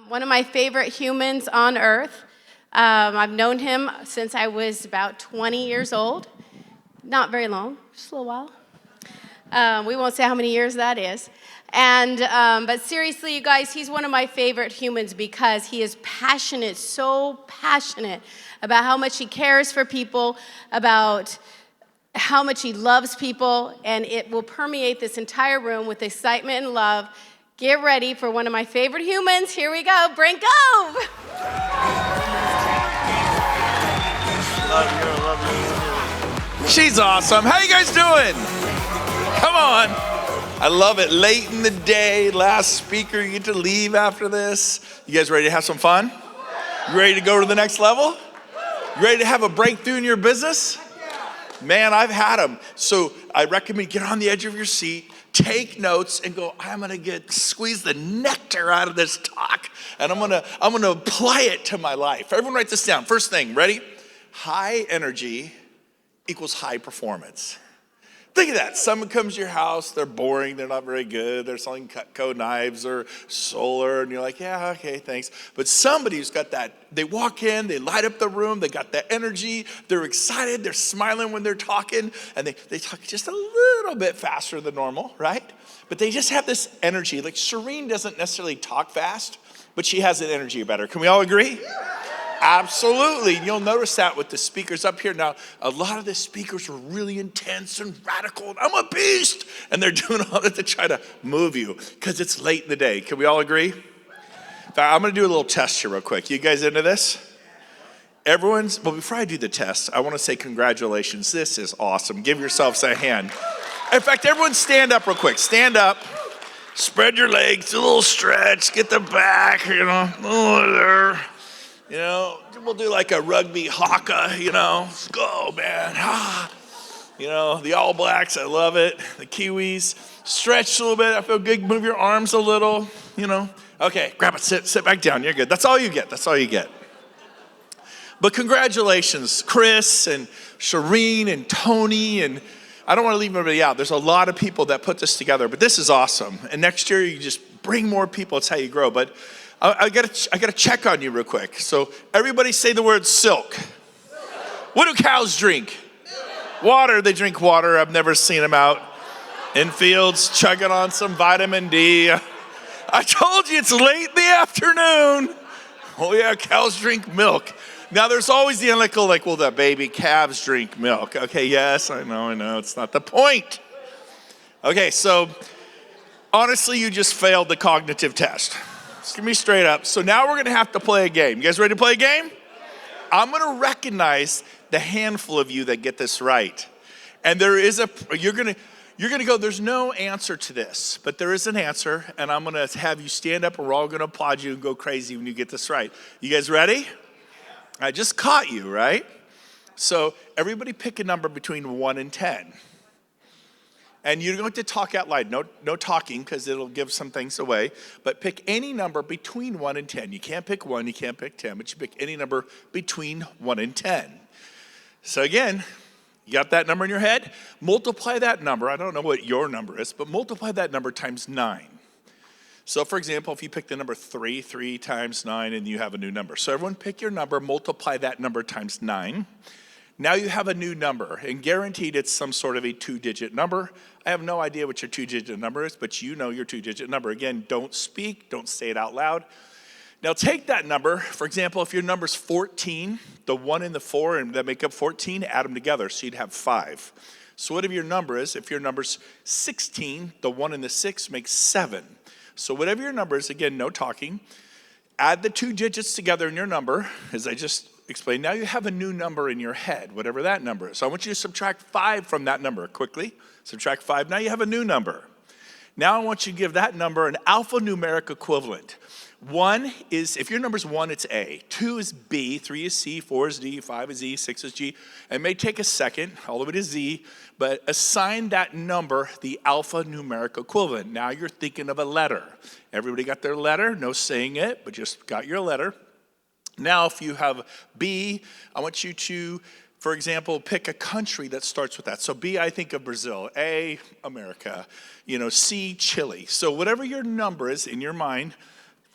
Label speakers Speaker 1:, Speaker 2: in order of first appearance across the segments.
Speaker 1: One of my favorite humans on earth. I've known him since I was about 20 years old. Not very long, just a little while. We won't say how many years that is. But seriously, you guys, he's one of my favorite humans because he is passionate, so passionate about how much he cares for people, about how much he loves people, and it will permeate this entire room with excitement and love. Get ready for one of my favorite humans. Here we go, Brent Gove.
Speaker 2: Love you. She's awesome. How you guys doing? Come on. I love it. Late in the day, last speaker, you get to leave after this. You guys ready to have some fun? You ready to go to the next level? You ready to have a breakthrough in your business? Man, I've had them. So I recommend get on the edge of your seat, take notes, and go, I'm gonna squeeze the nectar out of this talk, and I'm gonna apply it to my life. Everyone write this down. First thing, ready? High energy equals high performance. Think of that. Someone comes to your house, they're boring, they're not very good, they're selling Cutco knives or solar, and you're like, yeah, okay, thanks. But somebody who's got that, they walk in, they light up the room, they got that energy, they're excited, they're smiling when they're talking, and they talk just a little bit faster than normal, right? But they just have this energy. Like Shireen doesn't necessarily talk fast, but she has an energy about her. Can we all agree? Absolutely. You'll notice that with the speakers up here. Now, a lot of the speakers are really intense and radical. I'm a beast. And they're doing all that to try to move you because it's late in the day. Can we all agree? In fact, I'm going to do a little test here real quick. You guys into this? Well, before I do the test, I want to say congratulations. This is awesome. Give yourselves a hand. In fact, everyone stand up real quick. Stand up. Spread your legs. Do a little stretch. Get the back, over there. We'll do like a rugby haka, Let's go, man. The All Blacks, I love it. The Kiwis. Stretch a little bit. I feel good. Move your arms a little, Okay, grab it. Sit back down. You're good. That's all you get. But congratulations, Chris and Shireen and Tony, and I don't want to leave everybody out. There's a lot of people that put this together, but this is awesome. And next year, you just bring more people. It's how you grow. But I got to check on you real quick. So everybody say the word silk. What do cows drink? Water. They drink water. I've never seen them out in fields chugging on some vitamin D. I told you it's late in the afternoon. Oh yeah, cows drink milk. Now there's always the analytical the baby calves drink milk. Okay, yes, I know. It's not the point. Okay, so honestly, you just failed the cognitive test. Just give me straight up. So now we're going to have to play a game. You guys ready to play a game? I'm going to recognize the handful of you that get this right. And you're going to go, there's no answer to this, but there is an answer. And I'm going to have you stand up and we're all going to applaud you and go crazy when you get this right. You guys ready? I just caught you, right? So everybody pick a number between 1 and 10. And you're going to talk out loud. No talking because it'll give some things away. But pick any number between 1 and 10. You can't pick 1, you can't pick 10, but you pick any number between 1 and 10. So again, you got that number in your head? Multiply that number. I don't know what your number is, but multiply that number times 9. So for example, if you pick the number 3 times 9, and you have a new number. So everyone pick your number, multiply that number times 9. Now you have a new number, and guaranteed it's some sort of a 2-digit number. I have no idea what your 2-digit number is, but you know your 2-digit number. Again, don't speak, don't say it out loud. Now take that number. For example, if your number's 14, the 1 and the 4 and that make up 14, add them together, so you'd have 5. So whatever your number is, if your number's 16, the 1 and the 6 makes 7. So whatever your number is, again, no talking, add the 2 digits together in your number, as I just explained. Now you have a new number in your head, whatever that number is. So I want you to subtract 5 from that number quickly. Subtract 5. Now you have a new number. Now I want you to give that number an alphanumeric equivalent. 1 is, if your number's 1, it's A. 2 is B. 3 is C. 4 is D. 5 is E. 6 is G. It may take a second, all the way to Z, but assign that number the alphanumeric equivalent. Now you're thinking of a letter. Everybody got their letter? No saying it, but just got your letter. Now, if you have B, I want you to, for example, pick a country that starts with that. So B, I think of Brazil. A, America. C, Chile. So whatever your number is in your mind,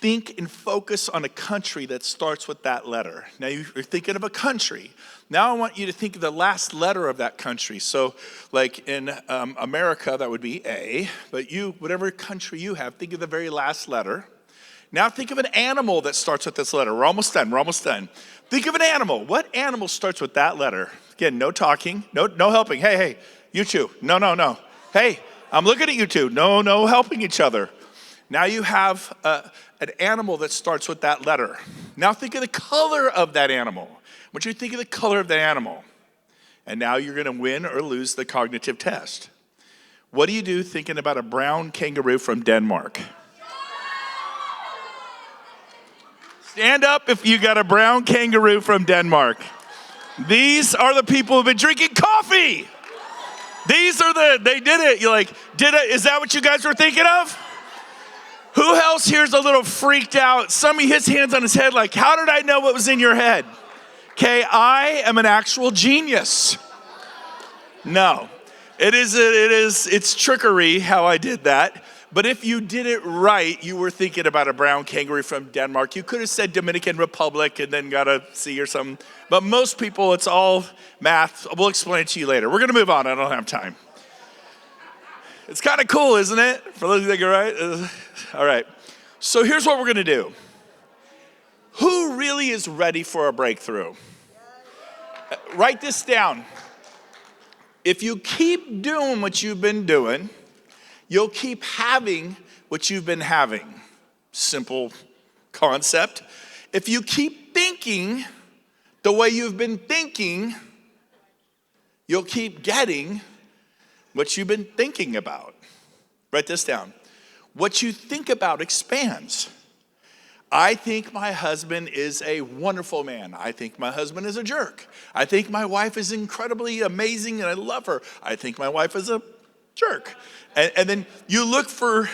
Speaker 2: think and focus on a country that starts with that letter. Now you're thinking of a country. Now I want you to think of the last letter of that country. So like in America, that would be A, but you, whatever country you have, think of the very last letter. Now think of an animal that starts with this letter. We're almost done. Think of an animal. What animal starts with that letter? Again, no talking, no helping. Hey, you two, no. Hey, I'm looking at you two. No helping each other. Now you have an animal that starts with that letter. Now think of the color of that animal. I want you to think of the color of the animal. And now you're going to win or lose the cognitive test. What do you do thinking about a brown kangaroo from Denmark? Stand up if you got a brown kangaroo from Denmark. These are the people who've been drinking coffee. They did it. You're like, is that what you guys were thinking of? Who else here is a little freaked out? Somebody hits hands on his head like, how did I know what was in your head? Okay, I am an actual genius. No, it's trickery how I did that. But if you did it right, you were thinking about a brown kangaroo from Denmark. You could have said Dominican Republic and then got a C or something. But most people, it's all math. We'll explain it to you later. We're going to move on. I don't have time. It's kind of cool, isn't it? For those who think, all right? All right. So here's what we're going to do. Who really is ready for a breakthrough? Write this down. If you keep doing what you've been doing, you'll keep having what you've been having. Simple concept. If you keep thinking the way you've been thinking, you'll keep getting what you've been thinking about. Write this down. What you think about expands. I think my husband is a wonderful man. I think my husband is a jerk. I think my wife is incredibly amazing and I love her. I think my wife is a jerk. And then you look for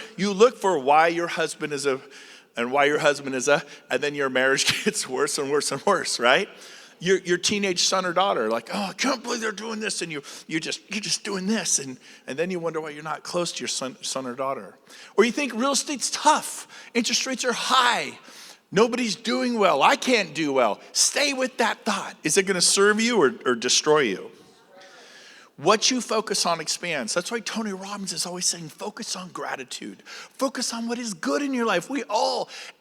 Speaker 2: why your husband is a, and then your marriage gets worse and worse and worse, right? Your teenage son or daughter, like, oh, I can't believe they're doing this, and you're just doing this, and then you wonder why you're not close to your son or daughter. Or you think real estate's tough, interest rates are high, nobody's doing well, I can't do well. Stay with that thought. Is it going to serve you or destroy you? What you focus on expands. That's why Tony Robbins is always saying, focus on gratitude. Focus on what is good in your life.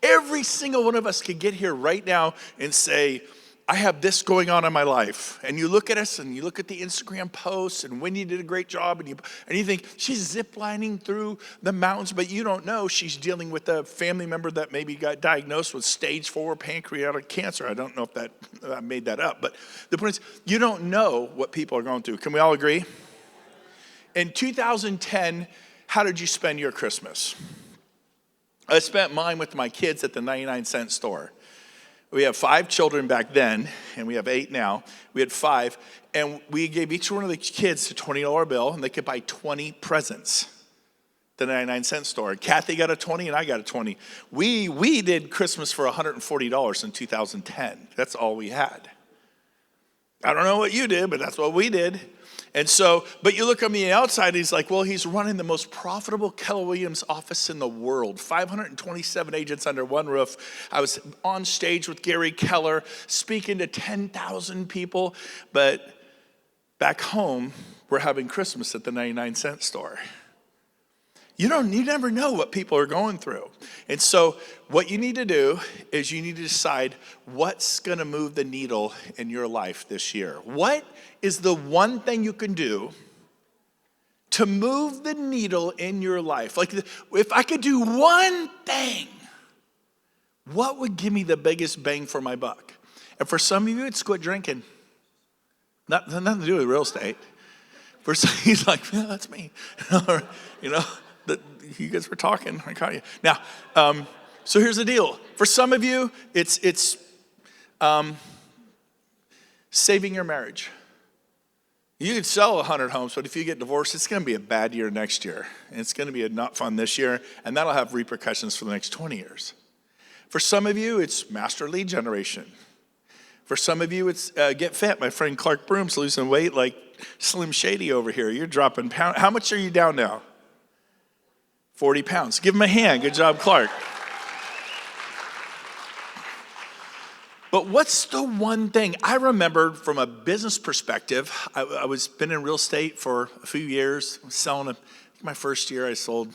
Speaker 2: Every single one of us can get here right now and say, I have this going on in my life. And you look at us and you look at the Instagram posts and Wendy did a great job and you think she's ziplining through the mountains, but you don't know she's dealing with a family member that maybe got diagnosed with stage 4 pancreatic cancer. I don't know if I made that up, but the point is you don't know what people are going through. Can we all agree? In 2010, how did you spend your Christmas? I spent mine with my kids at the 99-cent store. We have 5 children back then, and we have 8 now. We had 5, and we gave each one of the kids a $20 bill, and they could buy 20 presents at the 99-cent store. Kathy got a 20, and I got a 20. We did Christmas for $140 in 2010. That's all we had. I don't know what you did, but that's what we did. And so, but you look on the outside, he's like, well, he's running the most profitable Keller Williams office in the world. 527 agents under one roof. I was on stage with Gary Keller, speaking to 10,000 people. But back home, we're having Christmas at the 99-cent store. You never know what people are going through. And so what you need to do is you need to decide what's going to move the needle in your life this year. What is the one thing you can do to move the needle in your life? Like if I could do one thing, what would give me the biggest bang for my buck? And for some of you, it's quit drinking. Nothing to do with real estate. For some, he's like, yeah, that's me. You guys were talking. I caught you. Now, so here's the deal. For some of you, it's saving your marriage. You could sell 100 homes, but if you get divorced, it's going to be a bad year next year. And it's going to be not fun this year, and that'll have repercussions for the next 20 years. For some of you, it's master lead generation. For some of you, it's get fit. My friend Clark Broom's losing weight like Slim Shady over here. You're dropping pounds. How much are you down now? 40 pounds. Give him a hand. Good job, Clark. But what's the one thing I remember from a business perspective? I was been in real estate for a few years. I was selling my first year I sold,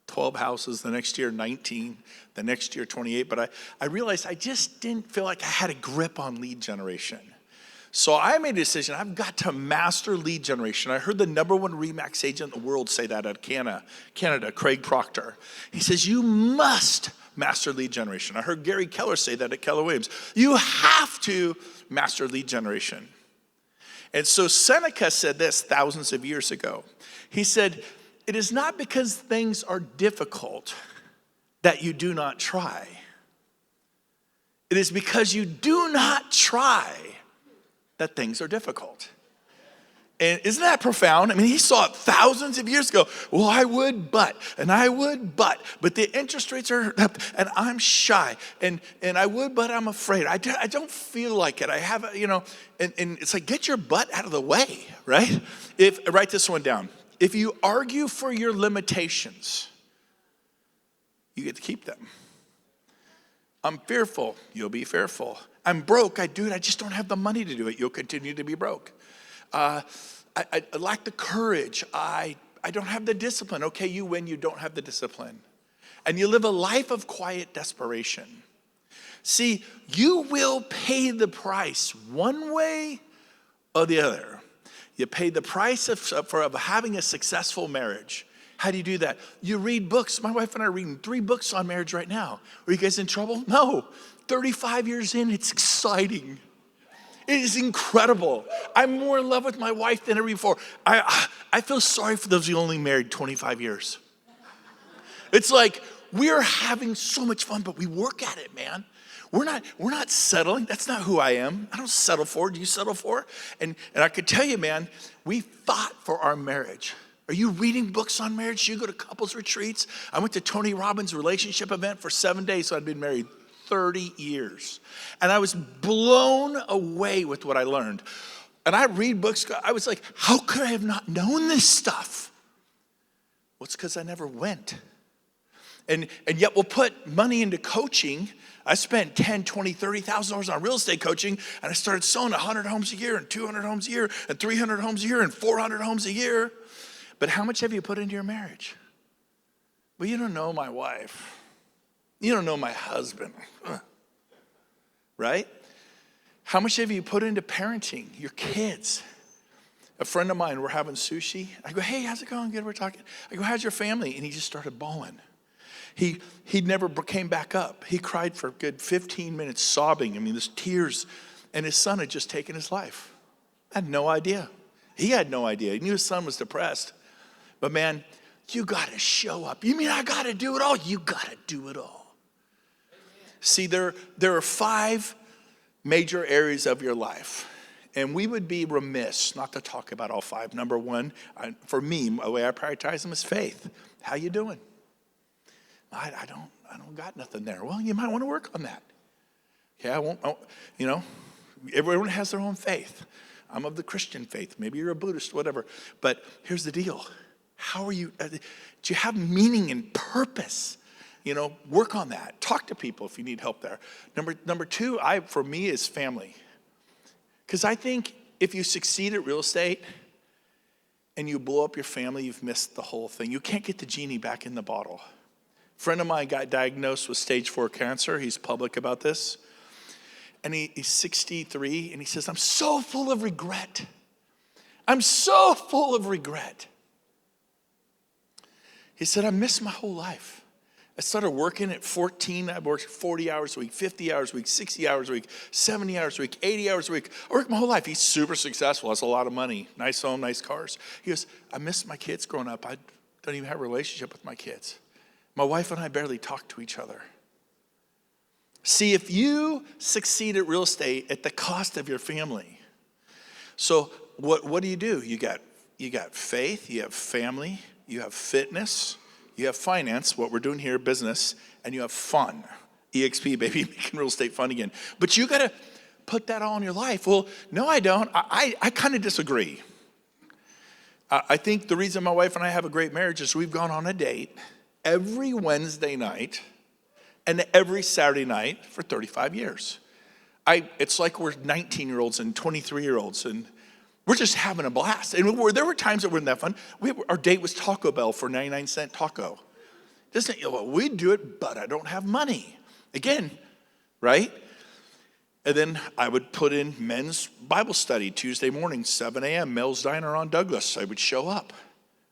Speaker 2: 12 houses. The next year, 19. The next year, 28. But I realized I just didn't feel like I had a grip on lead generation. So I made a decision, I've got to master lead generation. I heard the number one RE/MAX agent in the world say that out of Canada, Craig Proctor. He says, you must master lead generation. I heard Gary Keller say that at Keller Williams. You have to master lead generation. And so Seneca said this thousands of years ago. He said, it is not because things are difficult that you do not try. It is because you do not try that things are difficult. And isn't that profound? I mean, he saw it thousands of years ago. Well, I would, but the interest rates are up, and I'm shy, and I would, but I'm afraid. I don't feel like it. I have, and it's like, get your butt out of the way, right? Write this one down. If you argue for your limitations, you get to keep them. I'm fearful, you'll be fearful. I'm broke, I just don't have the money to do it. You'll continue to be broke. I lack the courage. I don't have the discipline. Okay, you win, you don't have the discipline. And you live a life of quiet desperation. See, you will pay the price one way or the other. You pay the price of having a successful marriage. How do you do that? You read books. My wife and I are reading 3 books on marriage right now. Are you guys in trouble? No. 35 years in, it's exciting. It is incredible. I'm more in love with my wife than ever before. I feel sorry for those who only married 25 years. It's like we're having so much fun, but we work at it, man. We're not settling. That's not who I am. I don't settle for. Do you settle for? And I could tell you, man, we fought for our marriage. Are you reading books on marriage? You go to couples retreats? I went to Tony Robbins' relationship event for 7 days, so I'd been married 30 years. And I was blown away with what I learned. And I read books, I was like, how could I have not known this stuff? Well, it's because I never went. And yet we'll put money into coaching. I spent $10,000, $20,000, $30,000 on real estate coaching, and I started selling 100 homes a year, and 200 homes a year, and 300 homes a year, and 400 homes a year. But how much have you put into your marriage? Well, you don't know my wife. You don't know my husband. Right? How much have you put into parenting your kids? A friend of mine, we're having sushi. I go, hey, how's it going? Good, we're talking. I go, how's your family? And he just started bawling. He never came back up. He cried for a good 15 minutes sobbing. I mean, there's tears. And his son had just taken his life. I had no idea. He had no idea. He knew his son was depressed. But man, you got to show up. You mean I got to do it all? You got to do it all. See, there are 5 major areas of your life. And we would be remiss not to talk about all 5. Number 1, for me, the way I prioritize them is faith. How you doing? I don't got nothing there. Well, you might want to work on that. Okay, everyone has their own faith. I'm of the Christian faith. Maybe you're a Buddhist, whatever. But here's the deal. How are you? Do you have meaning and purpose? Work on that. Talk to people if you need help there. Number 2, for me, is family. Because I think if you succeed at real estate and you blow up your family, you've missed the whole thing. You can't get the genie back in the bottle. A friend of mine got diagnosed with stage 4 cancer. He's public about this. And he's 63, and he says, I'm so full of regret. I'm so full of regret. He said, I missed my whole life. I started working at 14. I worked 40 hours a week, 50 hours a week, 60 hours a week, 70 hours a week, 80 hours a week. I worked my whole life. He's super successful, has a lot of money, nice home, nice cars. He goes, I missed my kids growing up. I don't even have a relationship with my kids. My wife and I barely talk to each other. See, if you succeed at real estate at the cost of your family, so what do? You got faith, you have family, you have fitness, you have finance, what we're doing here, business, and you have fun. EXP, baby, making real estate fun again. But you got to put that all in your life. Well, no, I don't. I kind of disagree. I think the reason my wife and I have a great marriage is we've gone on a date every Wednesday night And every Saturday night for 35 years. It's like we're 19-year-olds and 23-year-olds, and we're just having a blast. And there were times that weren't that fun. Our date was Taco Bell for 99-cent taco. We'd do it, but I don't have money. Again, right? And then I would put in men's Bible study Tuesday morning, 7 a.m., Mel's Diner on Douglas. I would show up,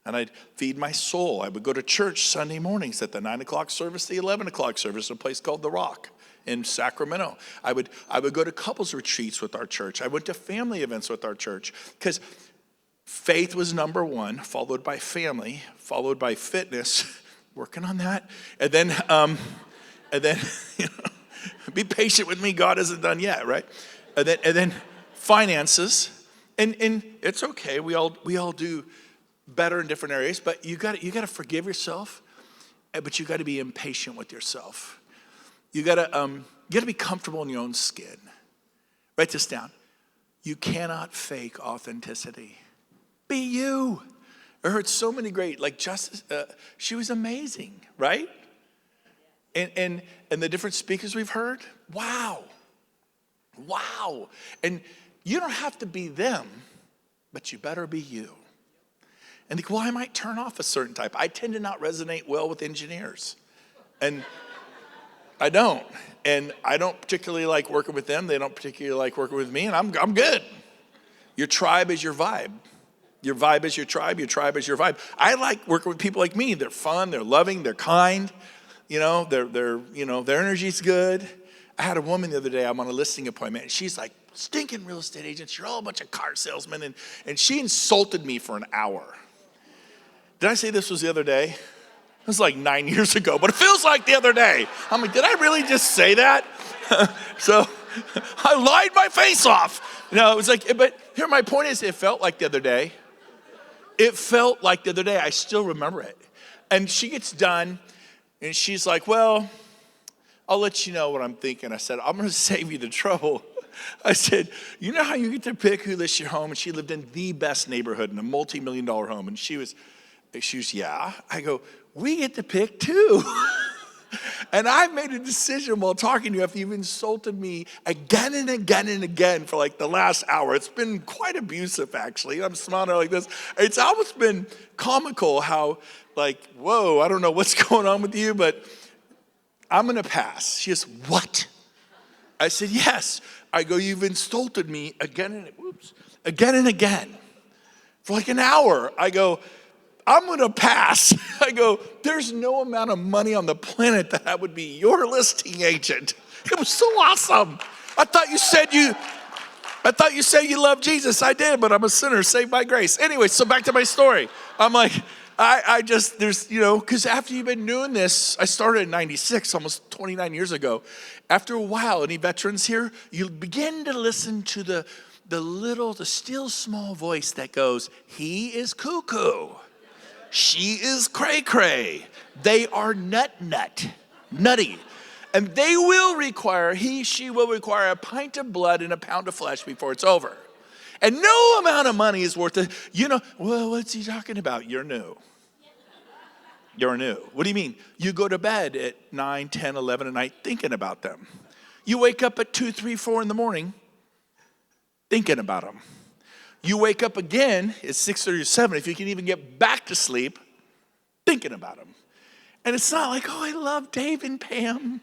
Speaker 2: and I'd feed my soul. I would go to church Sunday mornings at the 9 o'clock service, the 11 o'clock service, a place called The Rock in Sacramento. I would go to couples retreats with our church. I went to family events with our church because faith was number one, followed by family, followed by fitness, working on that, and then be patient with me. God isn't done yet, right? And then finances, and it's okay. We all do better in different areas, but you got to forgive yourself, but you got to be impatient with yourself. You got to be comfortable in your own skin. Write this down. You cannot fake authenticity. Be you. I heard so many great, like Justice, she was amazing, right? And the different speakers we've heard, wow. And you don't have to be them, but you better be you. And think, well, I might turn off a certain type. I tend to not resonate well with engineers. And I don't. And I don't particularly like working with them. They don't particularly like working with me, and I'm good. Your tribe is your vibe. Your vibe is your tribe is your vibe. I like working with people like me. They're fun, they're loving, they're kind. Their energy's good. I had a woman the other day, I'm on a listing appointment, and she's like, stinking real estate agents, you're all a bunch of car salesmen, and she insulted me for an hour. Did I say this was the other day? It was like 9 years ago, but it feels like the other day. I'm like, did I really just say that? So I lied my face off. It was like, but here my point is, it felt like the other day. I still remember it. And she gets done, and she's like, well, I'll let you know what I'm thinking. I said, I'm going to save you the trouble. I said, you know how you get to pick who lists your home? And she lived in the best neighborhood in a multi-million-dollar home. And she was, yeah. I go, we get to pick too. And I've made a decision while talking to you, if you've insulted me again and again and again for like the last hour. It's been quite abusive, actually. I'm smiling like this. It's almost been comical how, like, whoa, I don't know what's going on with you, but I'm going to pass. She goes, what? I said, yes. I go, you've insulted me again and again for like an hour. I go, I'm going to pass. I go, there's no amount of money on the planet that I would be your listing agent. It was so awesome. I thought you said you love Jesus. I did, but I'm a sinner saved by grace. Anyway, so back to my story. I'm like, because after you've been doing this, I started in 96, almost 29 years ago. After a while, any veterans here, you begin to listen to the still small voice that goes, he is cuckoo. She is cray-cray. They are nutty. And she will require a pint of blood and a pound of flesh before it's over. And no amount of money is worth it. Well, what's he talking about? You're new. What do you mean? You go to bed at 9, 10, 11 at night thinking about them. You wake up at 2, 3, 4 in the morning thinking about them. You wake up again at 6:30 or 7, if you can even get back to sleep, thinking about them. And it's not like, oh, I love Dave and Pam.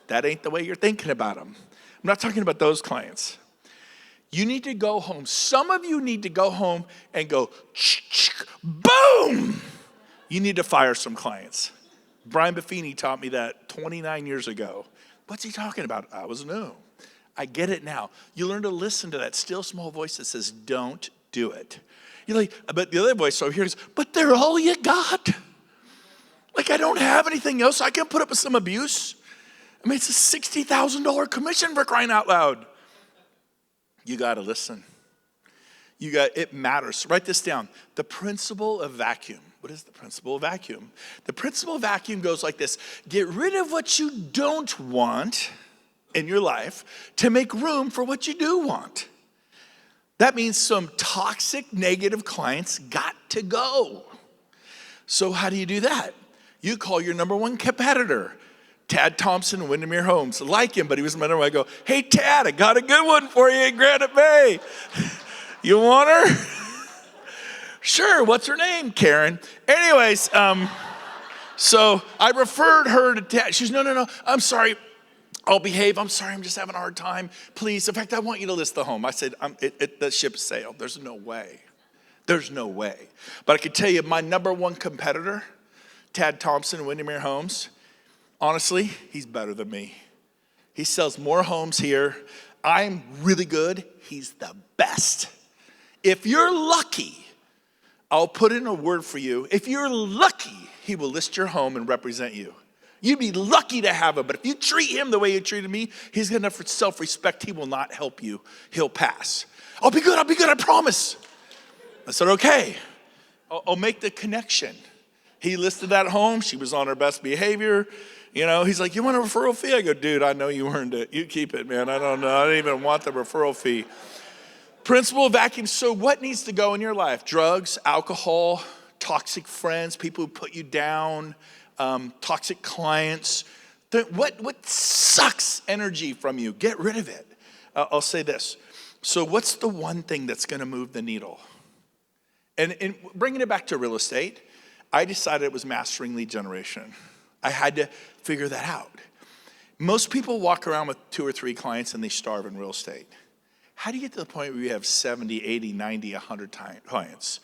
Speaker 2: That ain't the way you're thinking about them. I'm not talking about those clients. You need to go home. Some of you need to go home and go, boom! You need to fire some clients. Brian Buffini taught me that 29 years ago. What's he talking about? I was new. I get it now. You learn to listen to that still small voice that says, don't do it. You're like, but the other voice over here is, but they're all you got. Like, I don't have anything else. I can put up with some abuse. I mean, it's a $60,000 commission for crying out loud. You got to listen. It matters. Write this down. The principle of vacuum. What is the principle of vacuum? The principle of vacuum goes like this. Get rid of what you don't want in your life to make room for what you do want. That means some toxic, negative clients got to go. So how do you do that? You call your number one competitor. Tad Thompson, Windermere Homes. I like him, but he was my number one. I go, hey, Tad, I got a good one for you in Granite Bay. You want her? Sure, what's her name? Karen. Anyways, so I referred her to Tad. She's, no, I'm sorry. I'll behave. I'm sorry, I'm just having a hard time. Please, in fact, I want you to list the home. I said, the ship sailed. There's no way. There's no way. But I can tell you, my number one competitor, Tad Thompson, Windermere Homes, honestly, he's better than me. He sells more homes here. I'm really good. He's the best. If you're lucky, I'll put in a word for you. If you're lucky, he will list your home and represent you. You'd be lucky to have him, but if you treat him the way you treated me, he's got enough self-respect, he will not help you. He'll pass. I'll be good, I promise. I said, okay, I'll make the connection. He listed that home, she was on her best behavior. You know, he's like, you want a referral fee? I go, dude, I know you earned it. You keep it, man. I don't know, I don't even want the referral fee. Principle of vacuum, so what needs to go in your life? Drugs, alcohol, toxic friends, people who put you down, toxic clients. What sucks energy from you? Get rid of it. I'll say this. So what's the one thing that's going to move the needle? And bringing it back to real estate, I decided it was mastering lead generation. I had to figure that out. Most people walk around with 2 or 3 clients and they starve in real estate. How do you get to the point where you have 70, 80, 90, 100 clients?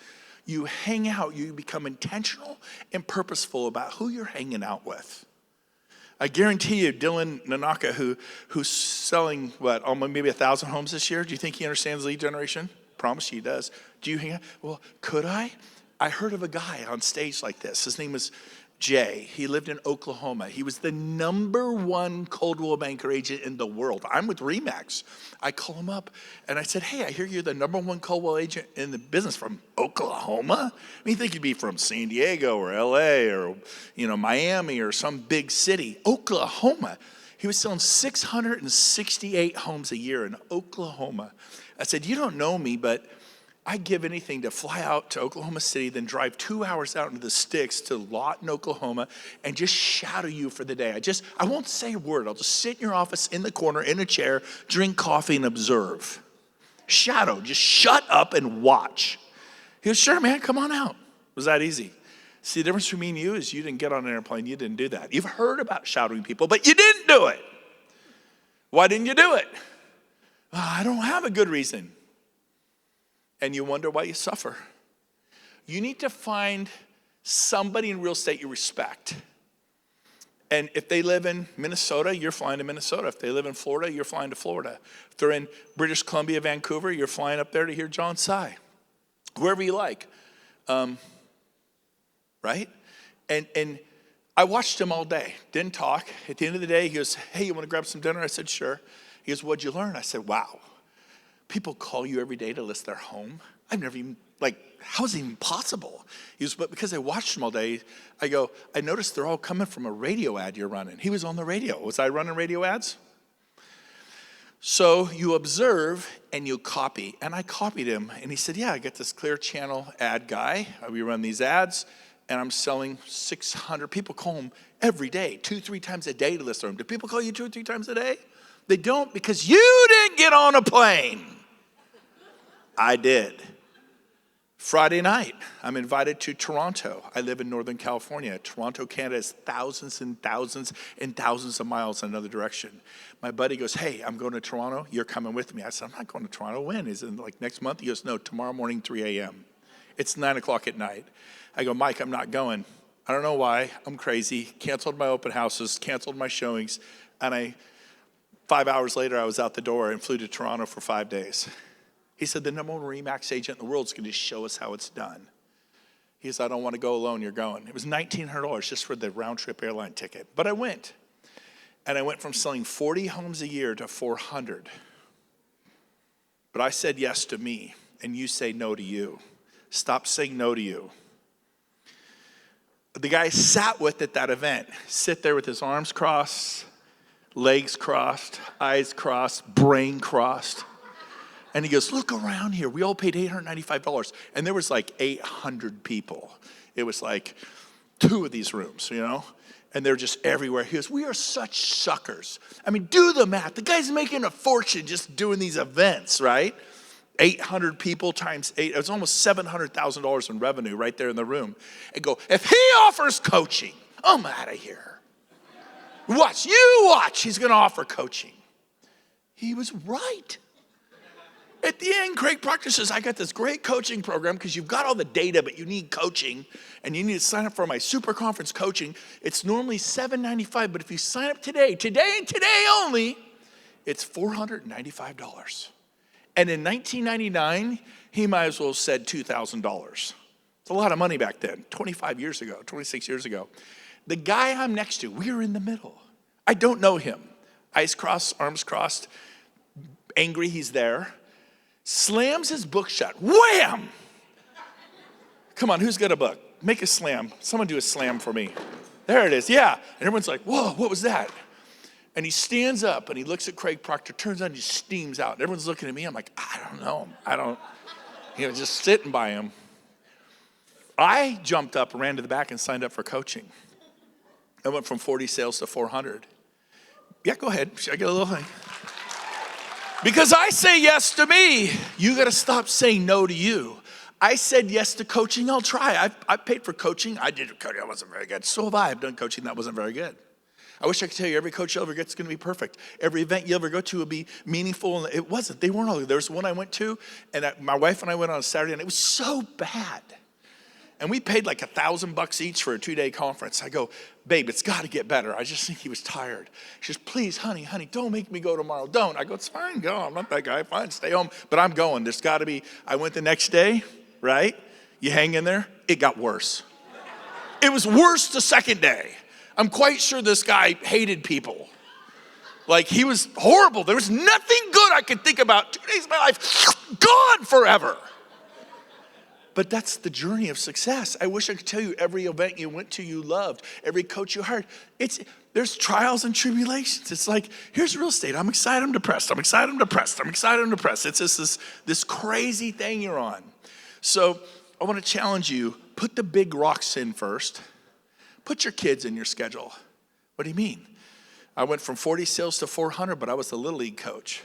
Speaker 2: You hang out, you become intentional and purposeful about who you're hanging out with. I guarantee you, Dylan Nanaka, who's selling, almost maybe 1,000 homes this year, do you think he understands lead generation? Promise you he does. Do you hang out? Well, could I? I heard of a guy on stage like this. His name was Jay. He lived in Oklahoma. He was the #1 Coldwell Banker agent in the world. I'm with RE/MAX. I call him up and I said, hey, I hear you're the #1 Coldwell agent in the business from Oklahoma. I mean, you think you'd be from San Diego or LA or, Miami or some big city. Oklahoma. He was selling 668 homes a year in Oklahoma. I said, you don't know me, but I'd give anything to fly out to Oklahoma City, then drive 2 hours out into the sticks to Lawton, Oklahoma, and just shadow you for the day. I won't say a word. I'll just sit in your office in the corner, in a chair, drink coffee, and observe. Shadow, just shut up and watch. He goes, sure, man, come on out. It was that easy. See, the difference between me and you is you didn't get on an airplane. You didn't do that. You've heard about shadowing people, but you didn't do it. Why didn't you do it? I don't have a good reason. And you wonder why you suffer. You need to find somebody in real estate you respect. And if they live in Minnesota, you're flying to Minnesota. If they live in Florida, you're flying to Florida. If they're in British Columbia, Vancouver, you're flying up there to hear John Sy. Wherever you like. Right? And I watched him all day. Didn't talk. At the end of the day, he goes, hey, you want to grab some dinner? I said, sure. He goes, what'd you learn? I said, wow. People call you every day to list their home. I've never even, how is it even possible? He goes, but because I watched them all day, I go, I noticed they're all coming from a radio ad you're running. He was on the radio. Was I running radio ads? So you observe and you copy. And I copied him. And he said, yeah, I got this Clear Channel ad guy. We run these ads. And I'm selling 600. People call him every day, 2-3 times a day to list their home. Do people call you 2 or 3 times a day? They don't, because you didn't get on a plane. I did. Friday night, I'm invited to Toronto. I live in Northern California. Toronto, Canada is thousands and thousands and thousands of miles in another direction. My buddy goes, hey, I'm going to Toronto. You're coming with me. I said, I'm not going to Toronto. When? Is it next month? He goes, no, tomorrow morning, 3 a.m. It's 9 o'clock at night. I go, Mike, I'm not going. I don't know why. I'm crazy. Canceled my open houses, canceled my showings. And 5 hours later, I was out the door and flew to Toronto for 5 days. He said, the #1 RE/MAX agent in the world is going to show us how it's done. He said, I don't want to go alone, you're going. It was $1,900 just for the round trip airline ticket. But I went. And I went from selling 40 homes a year to 400. But I said yes to me, and you say no to you. Stop saying no to you. The guy I sat with at that event, sit there with his arms crossed, legs crossed, eyes crossed, brain crossed. And he goes, look around here. We all paid $895. And there was 800 people. It was 2 of these rooms, And they're just everywhere. He goes, we are such suckers. I mean, do the math. The guy's making a fortune just doing these events, right? 800 people times 8. It was almost $700,000 in revenue right there in the room. And go, if he offers coaching, I'm out of here. Watch, he's going to offer coaching. He was right. At the end, Craig Proctor says, I got this great coaching program because you've got all the data, but you need coaching, and you need to sign up for my super conference coaching. It's normally $795, but if you sign up today and today only, it's $495. And in 1999, he might as well have said $2,000. It's a lot of money back then, 26 years ago. The guy I'm next to, we are in the middle. I don't know him. Eyes crossed, arms crossed, angry he's there. Slams his book shut. Wham! Come on, who's got a book? Make a slam. Someone do a slam for me. There it is, yeah. And everyone's like, whoa, what was that? And he stands up and he looks at Craig Proctor, turns on and just steams out. And everyone's looking at me. I'm like, I don't know. Just sitting by him. I jumped up, ran to the back and signed up for coaching. I went from 40 sales to 400. Yeah, go ahead. Should I get a little thing? Because I say yes to me. You got to stop saying no to you. I said yes to coaching. I'll try. I paid for coaching. I did coaching. That wasn't very good. So have I. I've done coaching that wasn't very good. I wish I could tell you every coach you ever get is going to be perfect. Every event you ever go to will be meaningful. And it wasn't. They weren't all. There was one I went to, and my wife and I went on a Saturday, and it was so bad. And we paid like $1,000 each for a 2-day conference. I go, babe, it's got to get better. I just think he was tired. She says, please, honey, don't make me go tomorrow. Don't. I go, it's fine, go. I'm not that guy. Fine, stay home. But I'm going. There's got to be. I went the next day, right? You hang in there. It got worse. It was worse the second day. I'm quite sure this guy hated people. Like, he was horrible. There was nothing good I could think about. 2 days of my life, gone forever. But that's the journey of success. I wish I could tell you every event you went to you loved, every coach you hired. There's trials and tribulations. It's like, here's real estate. I'm excited, I'm depressed. I'm excited, I'm depressed. I'm excited, I'm depressed. It's just this crazy thing you're on. So I want to challenge you, put the big rocks in first. Put your kids in your schedule. What do you mean? I went from 40 sales to 400, but I was the Little League coach.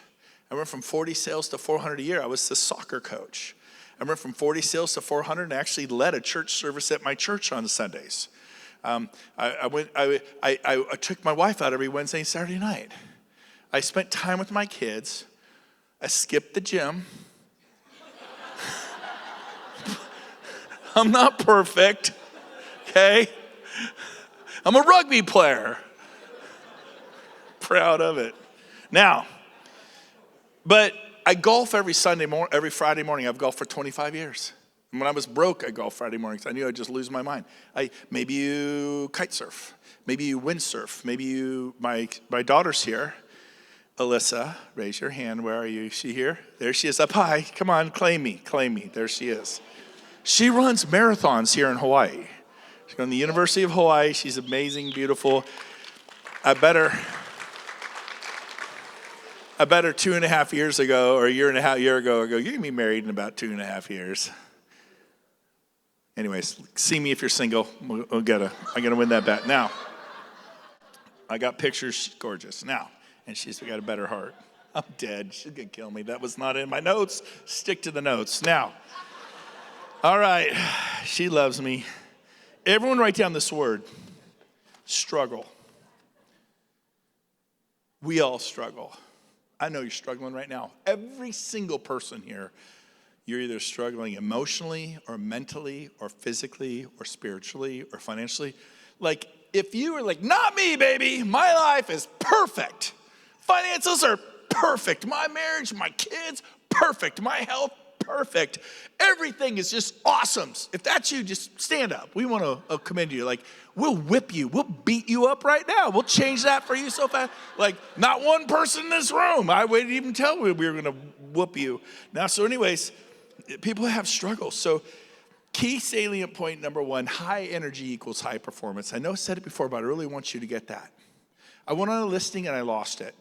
Speaker 2: I went from 40 sales to 400 a year. I was the soccer coach. I went from 40 sales to 400 and actually led a church service at my church on Sundays. I took my wife out every Wednesday and Saturday night. I spent time with my kids. I skipped the gym. I'm not perfect, okay? I'm a rugby player. Proud of it. Now, but I golf every Friday morning. I've golfed for 25 years. And when I was broke, I golfed Friday mornings. I knew I'd just lose my mind. Maybe you kite surf. Maybe you windsurf. Maybe my daughter's here. Alyssa, raise your hand. Where are you? Is she here? There she is, up high. Come on, claim me. There she is. She runs marathons here in Hawaii. She's going to the University of Hawaii. She's amazing, beautiful. I bet her 2.5 years ago, or a year ago, you're going to be married in about 2.5 years. Anyways, see me if you're single. I'm going to win that bet. Now, I got pictures. She's gorgeous. Now, and she's got a better heart. I'm dead. She's going to kill me. That was not in my notes. Stick to the notes. Now, all right. She loves me. Everyone write down this word. Struggle. We all struggle. I know you're struggling right now. Every single person here, you're either struggling emotionally or mentally or physically or spiritually or financially. Like, if you were like, not me, baby, my life is perfect. Finances are perfect. My marriage, my kids, perfect. My health, perfect. Everything is just awesome. If that's you, just stand up. We want to commend you. Like, we'll whip you. We'll beat you up right now. We'll change that for you so fast. Like, not one person in this room. I wouldn't even tell we were going to whoop you. Now, so anyways, people have struggles. So key salient point number 1, high energy equals high performance. I know I said it before, but I really want you to get that. I went on a listing and I lost it.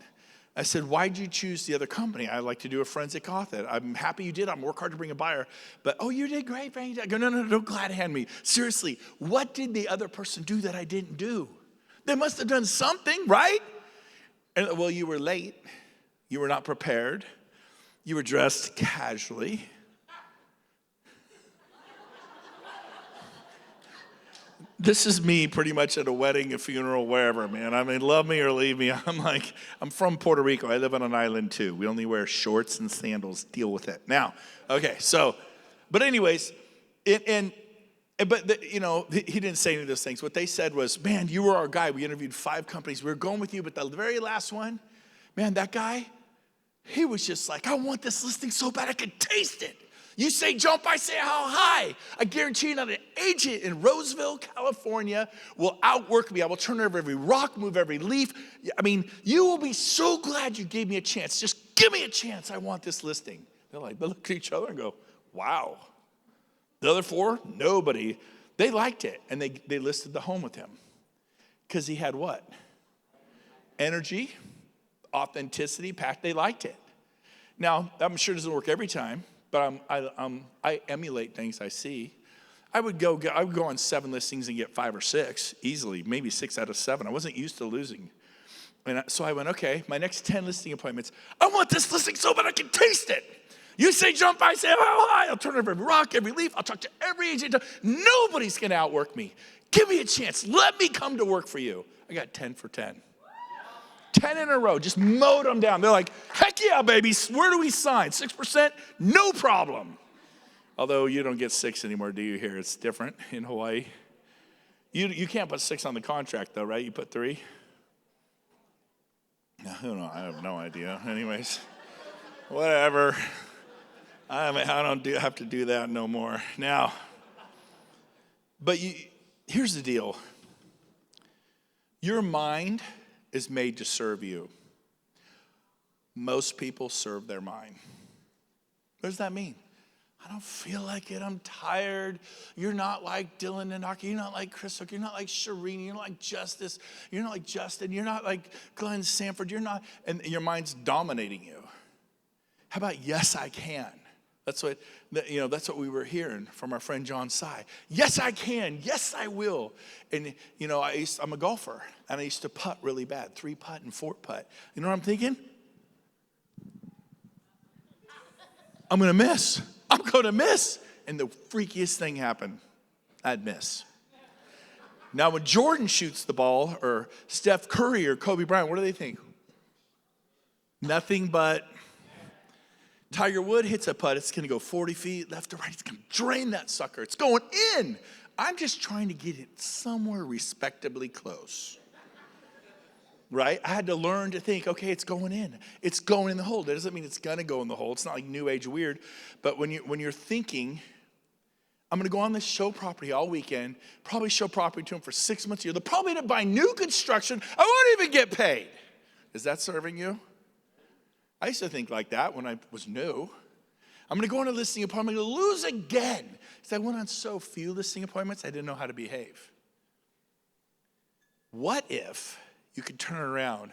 Speaker 2: I said, why'd you choose the other company? I like to do a forensic audit. I'm happy you did. I'm work hard to bring a buyer. But, oh, you did great, Brent. I go, no, don't glad hand me. Seriously, what did the other person do that I didn't do? They must have done something, right? And, well, you were late. You were not prepared. You were dressed casually. This is me pretty much at a wedding, a funeral, wherever, man. I mean, love me or leave me. I'm from Puerto Rico. I live on an island too. We only wear shorts and sandals. Deal with it. Now, okay, so, but anyways, he didn't say any of those things. What they said was, man, you were our guy. We interviewed 5 companies. We were going with you, but the very last one, man, that guy, he was just like, I want this listing so bad I could taste it. You say jump, I say how high. I guarantee you not an agent in Roseville, California will outwork me. I will turn over every rock, move every leaf. I mean, you will be so glad you gave me a chance. Just give me a chance. I want this listing. They look at each other and go, wow. The other 4, nobody. They liked it, and they listed the home with him. Because he had what? Energy, authenticity, they liked it. Now, I'm sure it doesn't work every time. But I emulate things I see. I would go on 7 listings and get 5 or 6 easily, maybe 6 out of 7. I wasn't used to losing. And so I went, okay, my next 10 listing appointments, I want this listing so bad I can taste it. You say jump, I say how high. I'll turn over every rock, every leaf. I'll talk to every agent. Nobody's going to outwork me. Give me a chance. Let me come to work for you. I got 10 for 10. 10 in a row, just mowed them down. They're like, heck yeah, baby, where do we sign? 6%? No problem. Although you don't get 6 anymore, do you here? It's different in Hawaii. You can't put 6 on the contract though, right? You put 3? I don't know, I have no idea. Anyways, whatever. I don't have to do that no more. Now, but here's the deal. Your mind is made to serve you. Most people serve their mind. What does that mean? I don't feel like it. I'm tired. You're not like Dylan and Aki. You're not like Chris. You're not like Shireen. You're not like Justice. You're not like Justin. You're not like Glenn Sanford. You're not, and your mind's dominating you. How about yes, I can? That's what we were hearing from our friend John Sy. Yes, I can. Yes, I will. And, I'm a golfer, and I used to putt really bad, 3-putt and 4-putt. You know what I'm thinking? I'm going to miss. I'm going to miss. And the freakiest thing happened. I'd miss. Now, when Jordan shoots the ball, or Steph Curry or Kobe Bryant, what do they think? Nothing but... Tiger Woods hits a putt, it's going to go 40 feet left to right. It's going to drain that sucker. It's going in. I'm just trying to get it somewhere respectably close. Right? I had to learn to think, okay, it's going in. It's going in the hole. That doesn't mean it's going to go in the hole. It's not like new age weird. But when you're thinking, I'm going to go on this show property all weekend, probably show property to them for 6 months a year. They'll probably buy new construction. I won't even get paid. Is that serving you? I used to think like that when I was new. I'm going to go on a listing appointment. I'm going to lose again. Because I went on so few listing appointments, I didn't know how to behave. What if you could turn it around?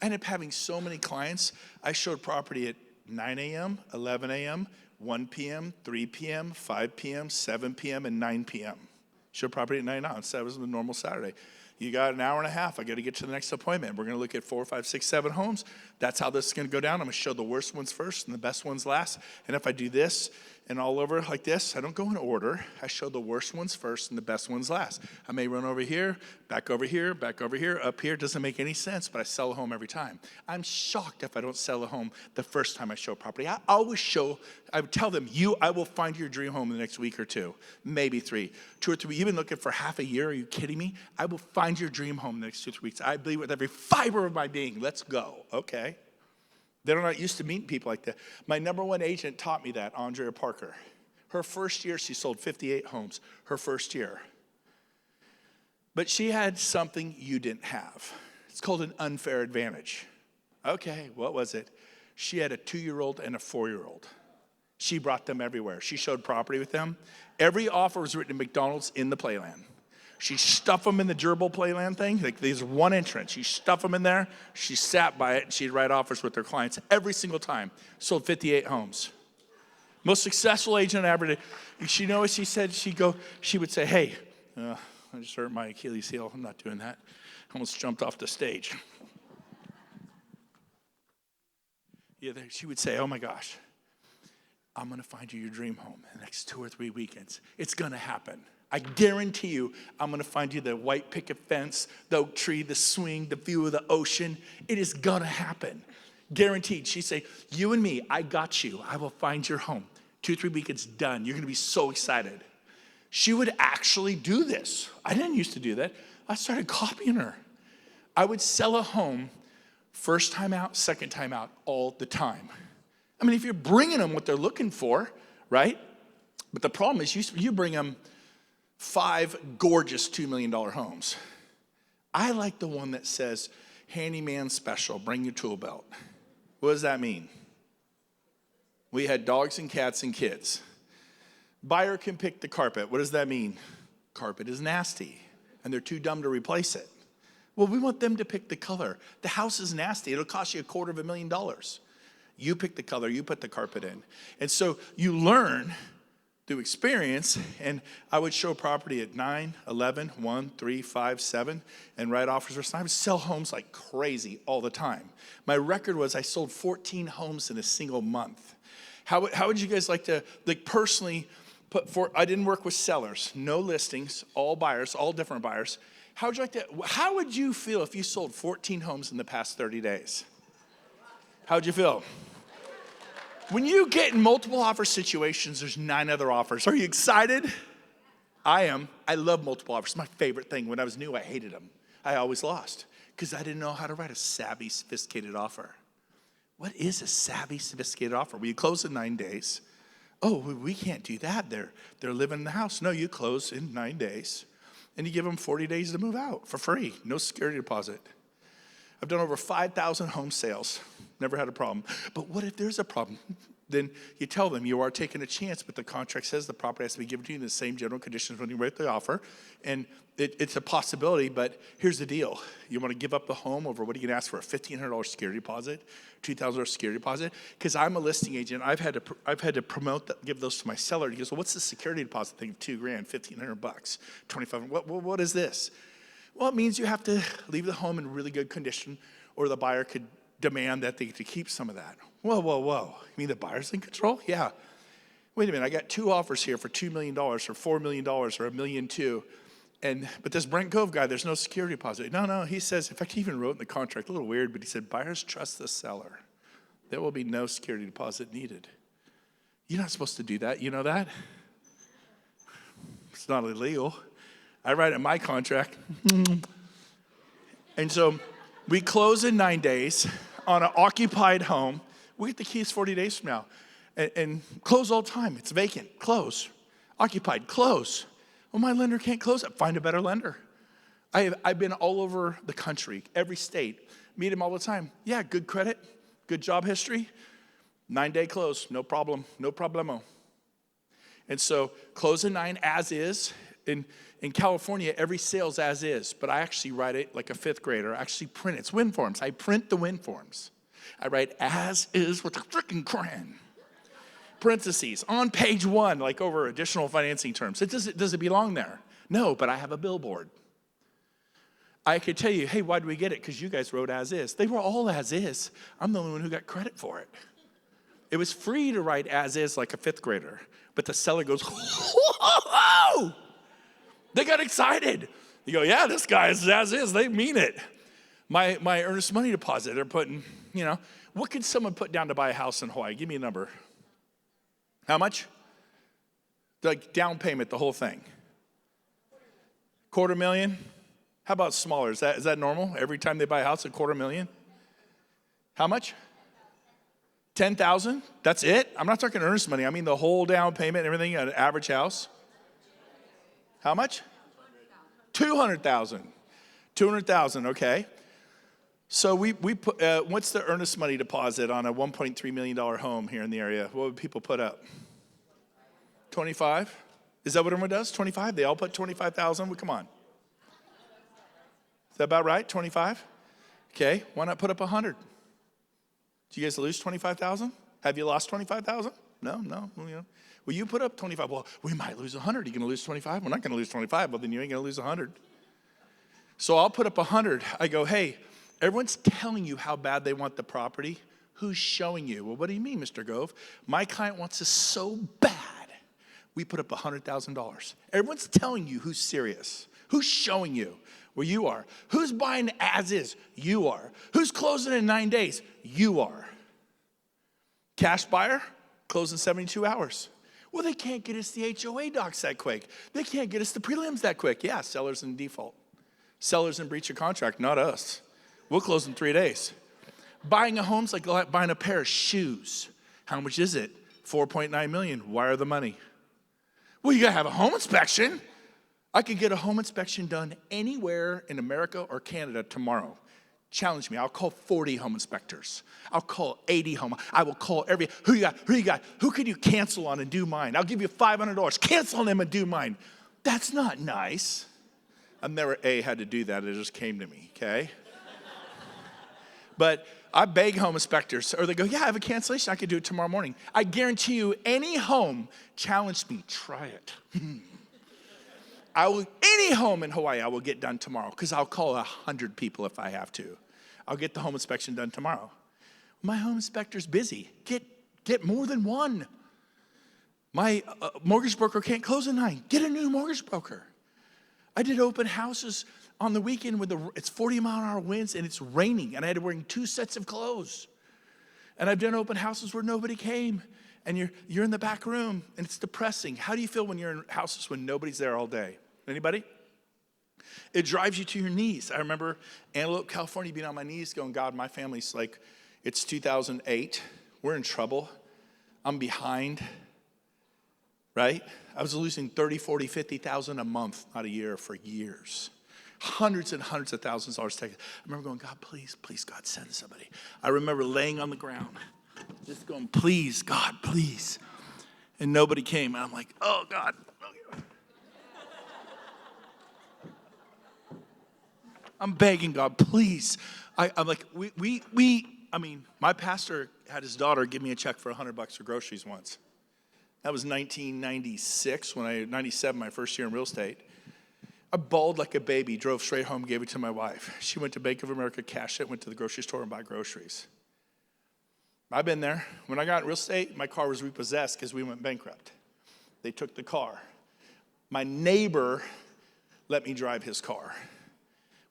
Speaker 2: I ended up having so many clients. I showed property at 9 a.m., 11 a.m., 1 p.m., 3 p.m., 5 p.m., 7 p.m., and 9 p.m. Showed property at 9 now. That was a normal Saturday. You got an hour and a half. I got to get to the next appointment. We're going to look at 4, 5, 6, 7 homes. That's how this is going to go down. I'm going to show the worst ones first and the best ones last. And if I do this and all over like this, I don't go in order. I show the worst ones first and the best ones last. I may run over here, back over here, back over here, up here. It doesn't make any sense, but I sell a home every time. I'm shocked if I don't sell a home the first time I show property. I would tell them, I will find your dream home in the next week or 2, maybe 3. 2 or 3, you've been looking for half a year. Are you kidding me? I will find your dream home in the next 2 or 3 weeks. I believe with every fiber of my being. Let's go. Okay. They're not used to meeting people like that. My number 1 agent taught me that, Andrea Parker. Her first year, she sold 58 homes. Her first year. But she had something you didn't have. It's called an unfair advantage. Okay, what was it? She had a 2-year-old and a 4-year-old. She brought them everywhere. She showed property with them. Every offer was written at McDonald's in the playland. She stuffed them in the gerbil playland thing. Like there's one entrance. She stuffed them in there. She sat by it, and she'd write offers with her clients every single time. Sold 58 homes. Most successful agent ever. She know what she said? She would say, hey, I just hurt my Achilles heel. I'm not doing that. Almost jumped off the stage. Yeah, she would say, oh my gosh, I'm going to find you your dream home in the next 2 or 3 weekends. It's going to happen. I guarantee you, I'm going to find you the white picket fence, the oak tree, the swing, the view of the ocean. It is going to happen. Guaranteed. She'd say, you and me, I got you. I will find your home. 2 or 3 weekends, done. You're going to be so excited. She would actually do this. I didn't used to do that. I started copying her. I would sell a home first time out, second time out, all the time. I mean, if you're bringing them what they're looking for, right? But the problem is you bring them 5 gorgeous $2 million homes. I like the one that says, handyman special, bring your tool belt. What does that mean? We had dogs and cats and kids. Buyer can pick the carpet. What does that mean? Carpet is nasty, and they're too dumb to replace it. Well, we want them to pick the color. The house is nasty. It'll cost you $250,000. You pick the color, you put the carpet in. And so you learn through experience, and I would show property at 9, 11, 1, 3, 5, 7, and write offers for. I would sell homes like crazy all the time. My record was I sold 14 homes in a single month. How would you guys like to, personally, I didn't work with sellers, no listings, all buyers, all different buyers. How would you feel if you sold 14 homes in the past 30 days? How would you feel? When you get in multiple offer situations, there's 9 other offers. Are you excited? I am. I love multiple offers. It's my favorite thing. When I was new, I hated them. I always lost because I didn't know how to write a savvy, sophisticated offer. What is a savvy, sophisticated offer? Well, you close in 9 days. Oh, we can't do that. They're living in the house. No, you close in 9 days, and you give them 40 days to move out for free. No security deposit. I've done over 5,000 home sales. Never had a problem. But what if there's a problem? Then you tell them you are taking a chance, but the contract says the property has to be given to you in the same general conditions when you write the offer. And it's a possibility, but here's the deal. You want to give up the home over what are you going to ask for? A $1,500 security deposit, $2,000 security deposit? Because I'm a listing agent. I've had to promote give those to my seller. He goes, well, what's the security deposit thing? $2,000, $1,500, $2,500. What is this? Well, it means you have to leave the home in really good condition, or the buyer could demand that they get to keep some of that. Whoa. You mean the buyer's in control? Yeah. Wait a minute, I got 2 offers here for $2 million or $4 million or $1.2 million. But this Brent Gove guy, there's no security deposit. No, he says, in fact, he even wrote in the contract, a little weird, but he said, buyers trust the seller. There will be no security deposit needed. You're not supposed to do that. You know that? It's not illegal. I write in my contract. And so we close in 9 days on an occupied home. We get the keys 40 days from now. And close all the time. It's vacant. Close. Occupied. Close. Well, my lender can't close it. Find a better lender. I've been all over the country, every state. Meet them all the time. Yeah, good credit, good job history. 9-day close. No problem. No problemo. And so close in 9 as is. In California, every sale's as is, but I actually write it like a 5th grader. I actually print it. It's win forms. I print the win forms. I write as is with a freaking crayon. Parentheses on page 1, like over additional financing terms. Does it belong there? No, but I have a billboard. I could tell you, hey, why did we get it? Because you guys wrote as is. They were all as is. I'm the only one who got credit for it. It was free to write as is like a 5th grader, but the seller goes, whoa! They got excited. You go, yeah, this guy is as is. They mean it. My earnest money deposit, they're putting, what could someone put down to buy a house in Hawaii? Give me a number. How much? Like down payment, the whole thing. $250,000? How about smaller? Is that normal? Every time they buy a house, $250,000? How much? 10,000? That's it? I'm not talking earnest money. I mean the whole down payment and everything, an average house. How much? 200,000. 200,000, okay. So we put, what's the earnest money deposit on a $1.3 million home here in the area? What would people put up? 25? Is that what everyone does? 25? They all put 25,000? Well, come on. Is that about right? 25? Okay, why not put up 100? Do you guys lose 25,000? Have you lost 25,000? No. Well, you put up 25. Well, we might lose 100. You're going to lose 25? We're not going to lose 25. Well, then you ain't going to lose 100. So I'll put up 100. I go, hey, everyone's telling you how bad they want the property. Who's showing you? Well, what do you mean, Mr. Gove? My client wants this so bad. We put up $100,000. Everyone's telling you who's serious. Who's showing you? Well, you are. Who's buying as is? You are. Who's closing in 9 days? You are. Cash buyer, close in 72 hours. Well, they can't get us the HOA docs that quick. They can't get us the prelims that quick. Yeah, sellers in default. Sellers in breach of contract, not us. We'll close in 3 days. Buying a home's like buying a pair of shoes. How much is it? $4.9 million. Wire the money. Well, you gotta have a home inspection. I could get a home inspection done anywhere in America or Canada tomorrow. Challenge me. I'll call 40 home inspectors. I'll call 80 I will call who you got? Who you got? Who could you cancel on and do mine? I'll give you $500. Cancel on them and do mine. That's not nice. I've never had to do that. It just came to me, okay? But I beg home inspectors, or they go, yeah, I have a cancellation. I could do it tomorrow morning. I guarantee you, any home, challenge me, try it. Any home in Hawaii, I will get done tomorrow because I'll call 100 people if I have to. I'll get the home inspection done tomorrow. My home inspector's busy. Get more than one. My mortgage broker can't close at 9. Get a new mortgage broker. I did open houses on the weekend with it's 40-mile-an-hour winds and it's raining, and I had to wear 2 sets of clothes. And I've done open houses where nobody came, and you're in the back room, and it's depressing. How do you feel when you're in houses when nobody's there all day? Anybody? It drives you to your knees. I remember Antelope, California, being on my knees going, God, my family's like, it's 2008. We're in trouble. I'm behind, right? I was losing 30, 40, 50,000 a month, not a year, for years. Hundreds and hundreds of thousands of dollars taken. I remember going, God, please, please, God, send somebody. I remember laying on the ground, just going, please, God, please. And nobody came. And I'm like, oh, God. I'm begging God, please. I'm like, my pastor had his daughter give me a check for $100 for groceries once. That was 1996, 97, my first year in real estate. I bawled like a baby, drove straight home, gave it to my wife. She went to Bank of America, cashed it, went to the grocery store and bought groceries. I've been there. When I got in real estate, my car was repossessed because we went bankrupt. They took the car. My neighbor let me drive his car.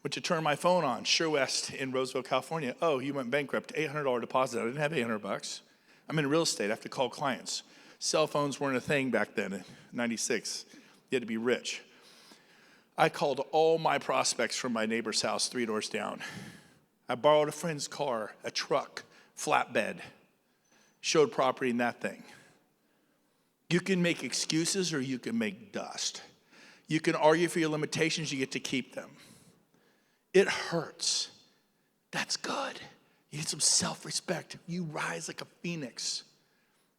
Speaker 2: Went to turn my phone on, Sure West in Roseville, California. Oh, you went bankrupt, $800 deposit. I didn't have $800. I'm in real estate, I have to call clients. Cell phones weren't a thing back then in 96. You had to be rich. I called all my prospects from my neighbor's house 3 doors down. I borrowed a friend's car, a truck, flatbed, showed property in that thing. You can make excuses or you can make dust. You can argue for your limitations, you get to keep them. It hurts. That's good. You get some self-respect. You rise like a phoenix.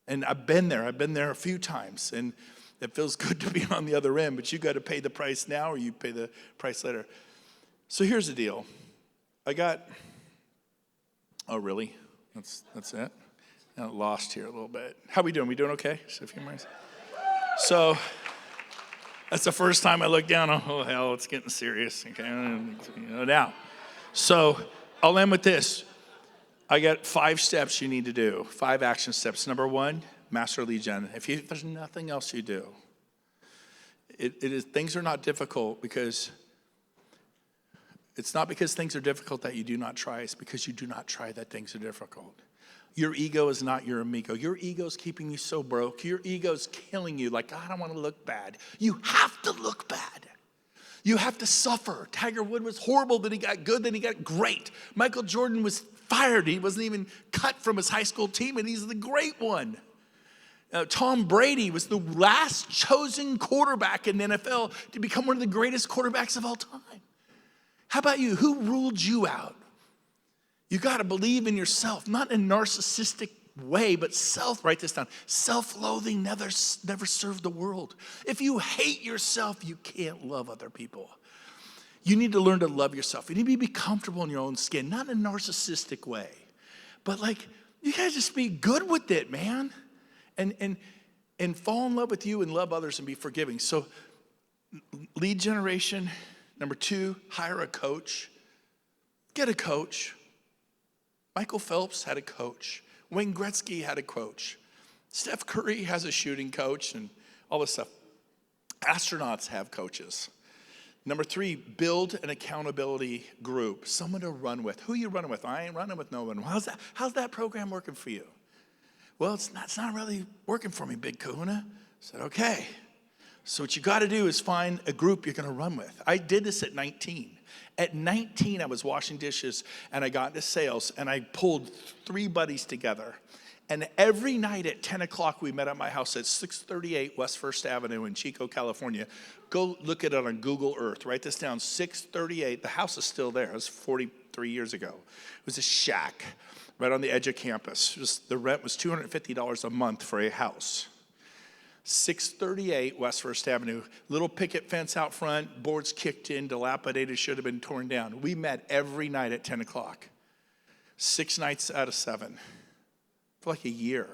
Speaker 2: And I've been there a few times, and it feels good to be on the other end, but you got to pay the price now or you pay the price later. So here's the deal. Oh, really? That's it? I got lost here a little bit. How we doing? We doing okay? Just a few minutes. So that's the first time I look down. Oh, hell, it's getting serious. Okay, now. So I'll end with this. I got 5 steps you need to do, 5 action steps. Number 1, master lead gen. If there's nothing else you do, things are not difficult because it's not because things are difficult that you do not try. It's because you do not try that things are difficult. Your ego is not your amigo. Your ego's keeping you so broke. Your ego's killing you. Like, I don't want to look bad. You have to look bad. You have to suffer. Tiger Woods was horrible, then he got good, then he got great. Michael Jordan was fired. He wasn't even cut from his high school team, and he's the great one. Tom Brady was the last chosen quarterback in the NFL to become one of the greatest quarterbacks of all time. How about you? Who ruled you out? You got to believe in yourself, not in a narcissistic way, but write this down. Self-loathing never served the world. If you hate yourself, you can't love other people. You need to learn to love yourself. You need to be comfortable in your own skin, not in a narcissistic way. But you gotta just be good with it, man. And fall in love with you and love others and be forgiving. So lead generation, Number 2, hire a coach. Get a coach. Michael Phelps had a coach. Wayne Gretzky had a coach. Steph Curry has a shooting coach and all this stuff. Astronauts have coaches. Number 3, build an accountability group, someone to run with. Who are you running with? I ain't running with no one. How's that program working for you? Well, it's not really working for me, Big Kahuna. I said, okay. So what you got to do is find a group you're going to run with. I did this at 19. At 19, I was washing dishes, and I got into sales, and I pulled 3 buddies together. And every night at 10 o'clock, we met at my house at 638 West First Avenue in Chico, California. Go look at it on Google Earth. Write this down, 638. The house is still there. It was 43 years ago. It was a shack right on the edge of campus. The rent was $250 a month for a house. 638 West First Avenue. Little picket fence out front, boards kicked in, dilapidated, should have been torn down. We met every night at 10 o'clock. 6 nights out of 7. For like a year.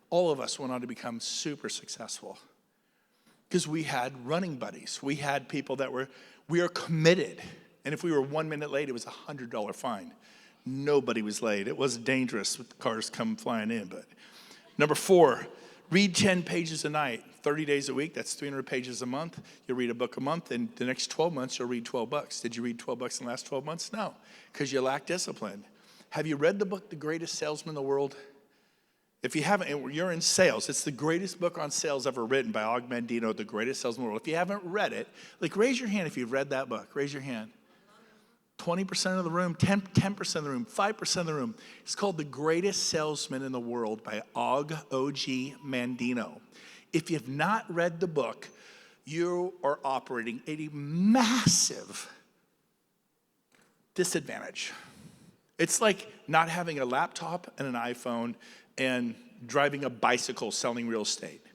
Speaker 2: All of us went on to become super successful. Because we had running buddies. We had people that we are committed. And if we were 1 minute late, it was a $100 fine. Nobody was late. It was dangerous with the cars come flying in. But number 4, read 10 pages a night, 30 days a week. That's 300 pages a month. You'll read a book a month. And the next 12 months, you'll read 12 books. Did you read 12 books in the last 12 months? No, because you lack discipline. Have you read the book, The Greatest Salesman in the World? If you haven't, and you're in sales, it's the greatest book on sales ever written by Og Mandino, The Greatest Salesman in the World. If you haven't read it, raise your hand if you've read that book. Raise your hand. 20% of the room, 10% of the room, 5% of the room. It's called The Greatest Salesman in the World by Og Mandino. If you've not read the book, you are operating at a massive disadvantage. It's like not having a laptop and an iPhone and driving a bicycle selling real estate.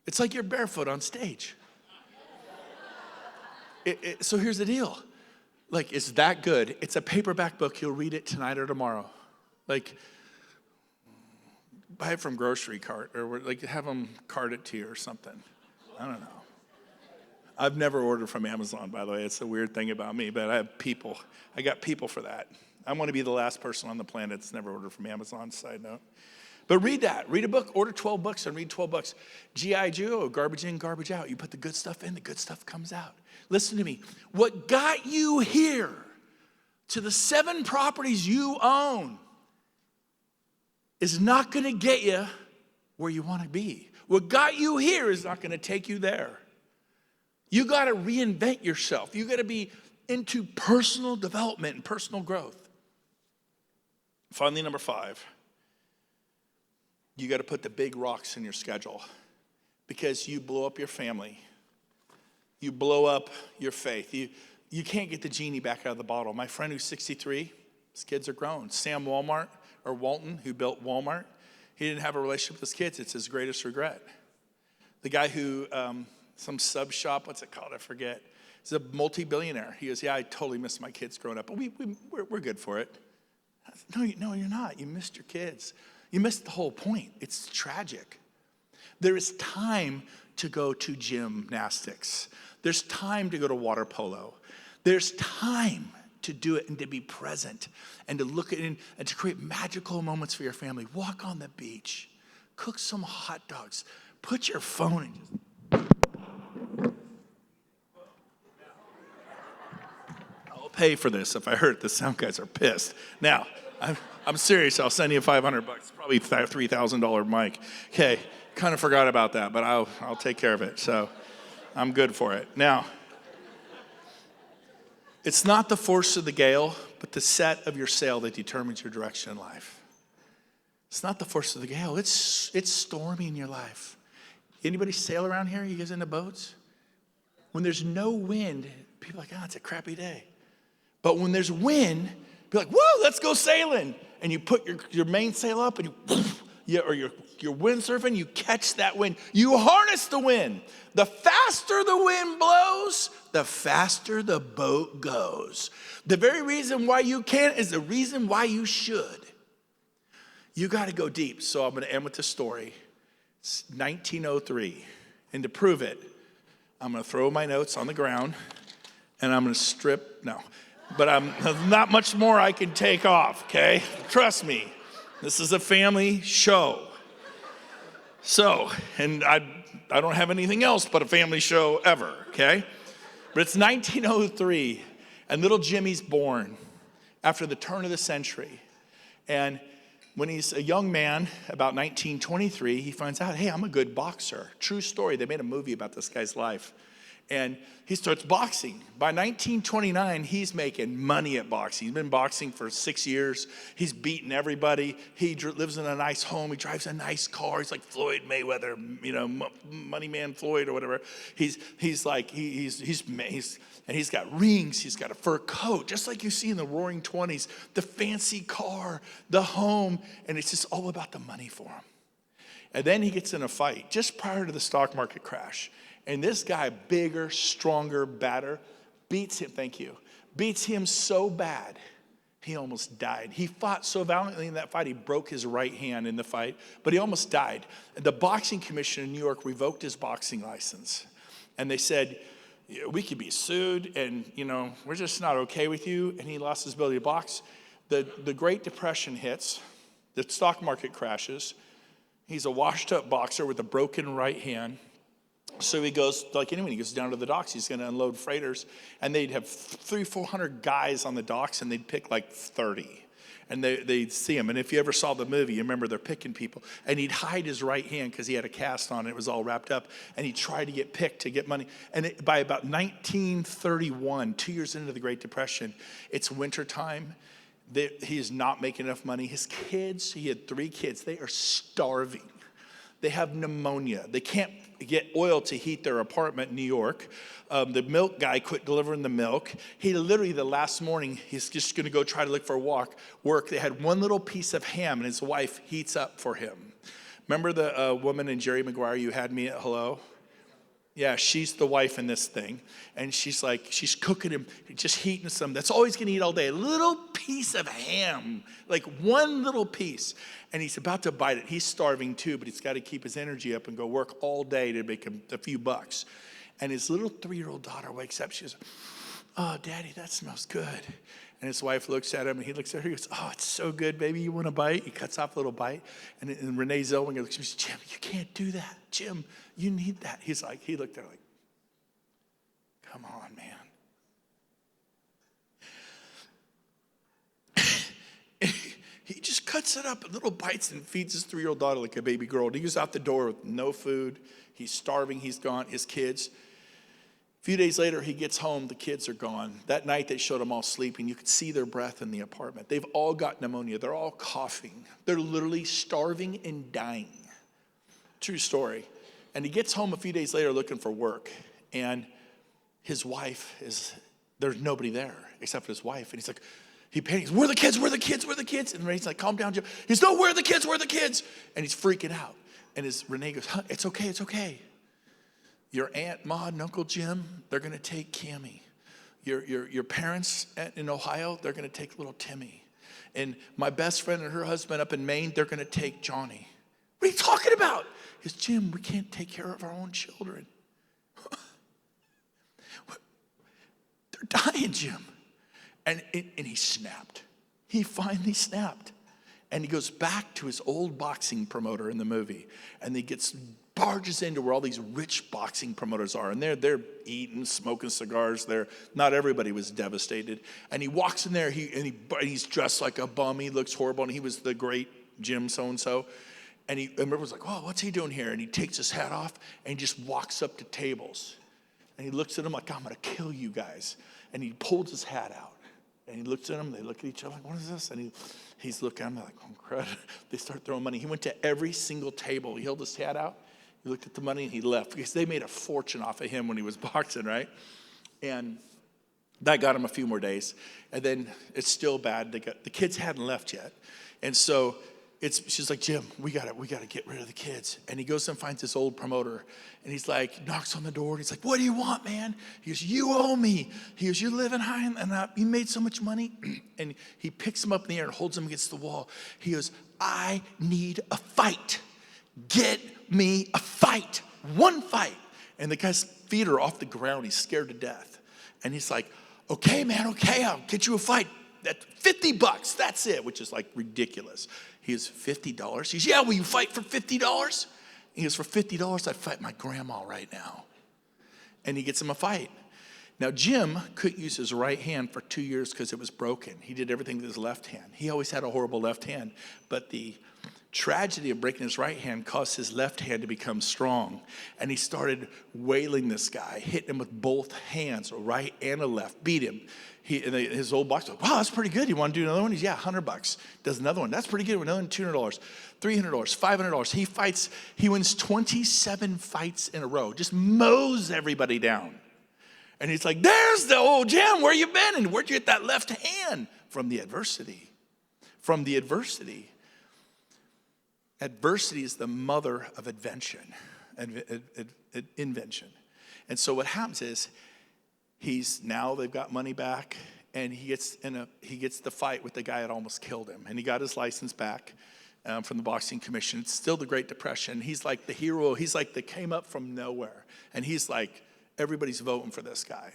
Speaker 2: It's like you're barefoot on stage. So here's the deal. It's that good. It's a paperback book. You'll read it tonight or tomorrow. Buy it from grocery cart or have them cart it to you or something. I don't know. I've never ordered from Amazon, by the way. It's a weird thing about me, but I have people. I got people for that. I want to be the last person on the planet that's never ordered from Amazon, side note. But read that. Read a book. Order 12 books and read 12 books. G.I. Joe, garbage in, garbage out. You put the good stuff in, the good stuff comes out. Listen to me. What got you here to the 7 properties you own is not going to get you where you want to be. What got you here is not going to take you there. You got to reinvent yourself. You got to be into personal development and personal growth. Finally, number 5, you got to put the big rocks in your schedule because you blow up your family. You blow up your faith. You can't get the genie back out of the bottle. My friend who's 63, his kids are grown. Sam Walton, who built Walmart, he didn't have a relationship with his kids. It's his greatest regret. The guy who, some sub shop, what's it called? I forget. He's a multi-billionaire. He goes, yeah, I totally missed my kids growing up, but we're good for it. No, you're not. You missed your kids. You missed the whole point. It's tragic. There is time to go to gymnastics. There's time to go to water polo. There's time to do it and to be present and to look at it and to create magical moments for your family. Walk on the beach. Cook some hot dogs. Put your phone in. I'll pay for this. If I hurt, the sound guys are pissed. Now, I'm serious. I'll send you $500. Probably a $3,000 mic. Okay, kind of forgot about that, but I'll take care of it. So I'm good for it. Now, it's not the force of the gale, but the set of your sail that determines your direction in life. It's not the force of the gale. It's stormy in your life. Anybody sail around here? You guys into boats? When there's no wind, people are like, it's a crappy day. But when there's wind, be like, whoa, let's go sailing. And you put your mainsail up and or you're windsurfing, you catch that wind. You harness the wind. The faster the wind blows, the faster the boat goes. The very reason why you can't is the reason why you should. You got to go deep. So I'm going to end with this story. It's 1903. And to prove it, I'm going to throw my notes on the ground, and I'm going to strip. No, but there's not much more I can take off, okay? Trust me. This is a family show. So, and I don't have anything else but a family show ever, okay? But it's 1903, and little Jimmy's born after the turn of the century. And when he's a young man, about 1923, he finds out, hey, I'm a good boxer. True story. They made a movie about this guy's life. And he starts boxing. By 1929, he's making money at boxing. He's been boxing for 6 years. He's beaten everybody. He lives in a nice home. He drives a nice car. He's like Floyd Mayweather, Money Man Floyd or whatever. He's got rings. He's got a fur coat, just like you see in the Roaring '20s. The fancy car, the home, and it's just all about the money for him. And then he gets in a fight just prior to the stock market crash. And this guy, bigger, stronger, badder, beats him so bad, he almost died. He fought so valiantly in that fight, he broke his right hand in the fight, but he almost died. The boxing commission in New York revoked his boxing license. And they said, we could be sued, and, we're just not okay with you. And he lost his ability to box. The Great Depression hits. The stock market crashes. He's a washed-up boxer with a broken right hand. So he goes, like anyone, he goes down to the docks. He's going to unload freighters. And they'd have 300-400 guys on the docks, and they'd pick like 30. And they'd see him. And if you ever saw the movie, you remember they're picking people. And he'd hide his right hand because he had a cast on it. It was all wrapped up. And he'd try to get picked to get money. And by about 1931, 2 years into the Great Depression, it's wintertime. He is not making enough money. His kids, he had 3 kids, they are starving. They have pneumonia. They can't get oil to heat their apartment in New York. The milk guy quit delivering the milk. He literally, the last morning, he's just going to go try to look for work. They had one little piece of ham, and his wife heats up for him. Remember the woman in Jerry Maguire, You Had Me at Hello? Yeah, she's the wife in this thing. And she's cooking him, just heating some. That's all he's going to eat all day. A little piece of ham, like one little piece. And he's about to bite it. He's starving too, but he's got to keep his energy up and go work all day to make a few bucks. And his little 3-year-old daughter wakes up. She goes, oh, Daddy, that smells good. And his wife looks at him, and he looks at her. He goes, oh, it's so good, baby. You want a bite? He cuts off a little bite. And Renee Zellweger looks at me, Jim, you can't do that. Jim, you need that. He looked at her like, come on, man. He just cuts it up in little bites and feeds his 3-year-old daughter like a baby girl. And he goes out the door with no food. He's starving. He's gone. His kids. A few days later, he gets home. The kids are gone. That night, they showed them all sleeping. You could see their breath in the apartment. They've all got pneumonia. They're all coughing. They're literally starving and dying. True story. And he gets home a few days later looking for work. And his wife there's nobody there except for his wife. And he's like, he panics, where are the kids, where are the kids, where are the kids? And Renee's like, calm down, Jim. He's, no, where are the kids, where are the kids? And he's freaking out. And Renee goes, it's okay, it's okay. Your Aunt Maud and Uncle Jim, they're going to take Cammie. Your parents in Ohio, they're going to take little Timmy. And my best friend and her husband up in Maine, they're going to take Johnny. What are you talking about? He goes, Jim, we can't take care of our own children. They're dying, Jim. And he snapped. He finally snapped. And he goes back to his old boxing promoter in the movie. And he barges into where all these rich boxing promoters are. And they're eating, smoking cigars. Not everybody was devastated. And he walks in there, he's dressed like a bum. He looks horrible. And he was the great Jim so-and-so. And everyone's like, oh, what's he doing here? And he takes his hat off and he just walks up to tables. And he looks at them like, I'm going to kill you guys. And he pulls his hat out. And he looks at them, they look at each other like, what is this? And he's looking at them like, oh, crud. They start throwing money. He went to every single table. He held his hat out. He looked at the money and he left because they made a fortune off of him when he was boxing, right? And that got him a few more days. And then it's still bad. The kids hadn't left yet. And so she's like, Jim, we gotta get rid of the kids. And he goes and finds this old promoter. And he's like, knocks on the door. And he's like, what do you want, man? He goes, you owe me. He goes, you're living high and you made so much money. And he picks him up in the air and holds him against the wall. He goes, I need a fight. Get me a fight. One fight. And the guy's feet are off the ground. He's scared to death. And he's like, okay, man, okay, I'll get you a fight. That's $50, that's it, which is like ridiculous. He goes, $50? He goes, yeah, will you fight for $50? He goes, for $50, I'd fight my grandma right now. And he gets him a fight. Now, Jim couldn't use his right hand for 2 years because it was broken. He did everything with his left hand. He always had a horrible left hand. But the tragedy of breaking his right hand caused his left hand to become strong. And he started wailing this guy, hitting him with both hands, a right and a left, beat him. His old box, like, wow, that's pretty good. You want to do another one? He's, yeah, $100. Does another one. That's pretty good. Another one, $200, $300, $500. He fights. He wins 27 fights in a row. Just mows everybody down. And he's like, there's the old Jim. Where you been? And where'd you get that left hand? From the adversity. From the adversity. Adversity is the mother of invention. And so what happens is, they've got money back, and he gets the fight with the guy that almost killed him. And he got his license back from the boxing commission. It's still the Great Depression. He's like the hero. He's like the came up from nowhere. And he's like, everybody's voting for this guy.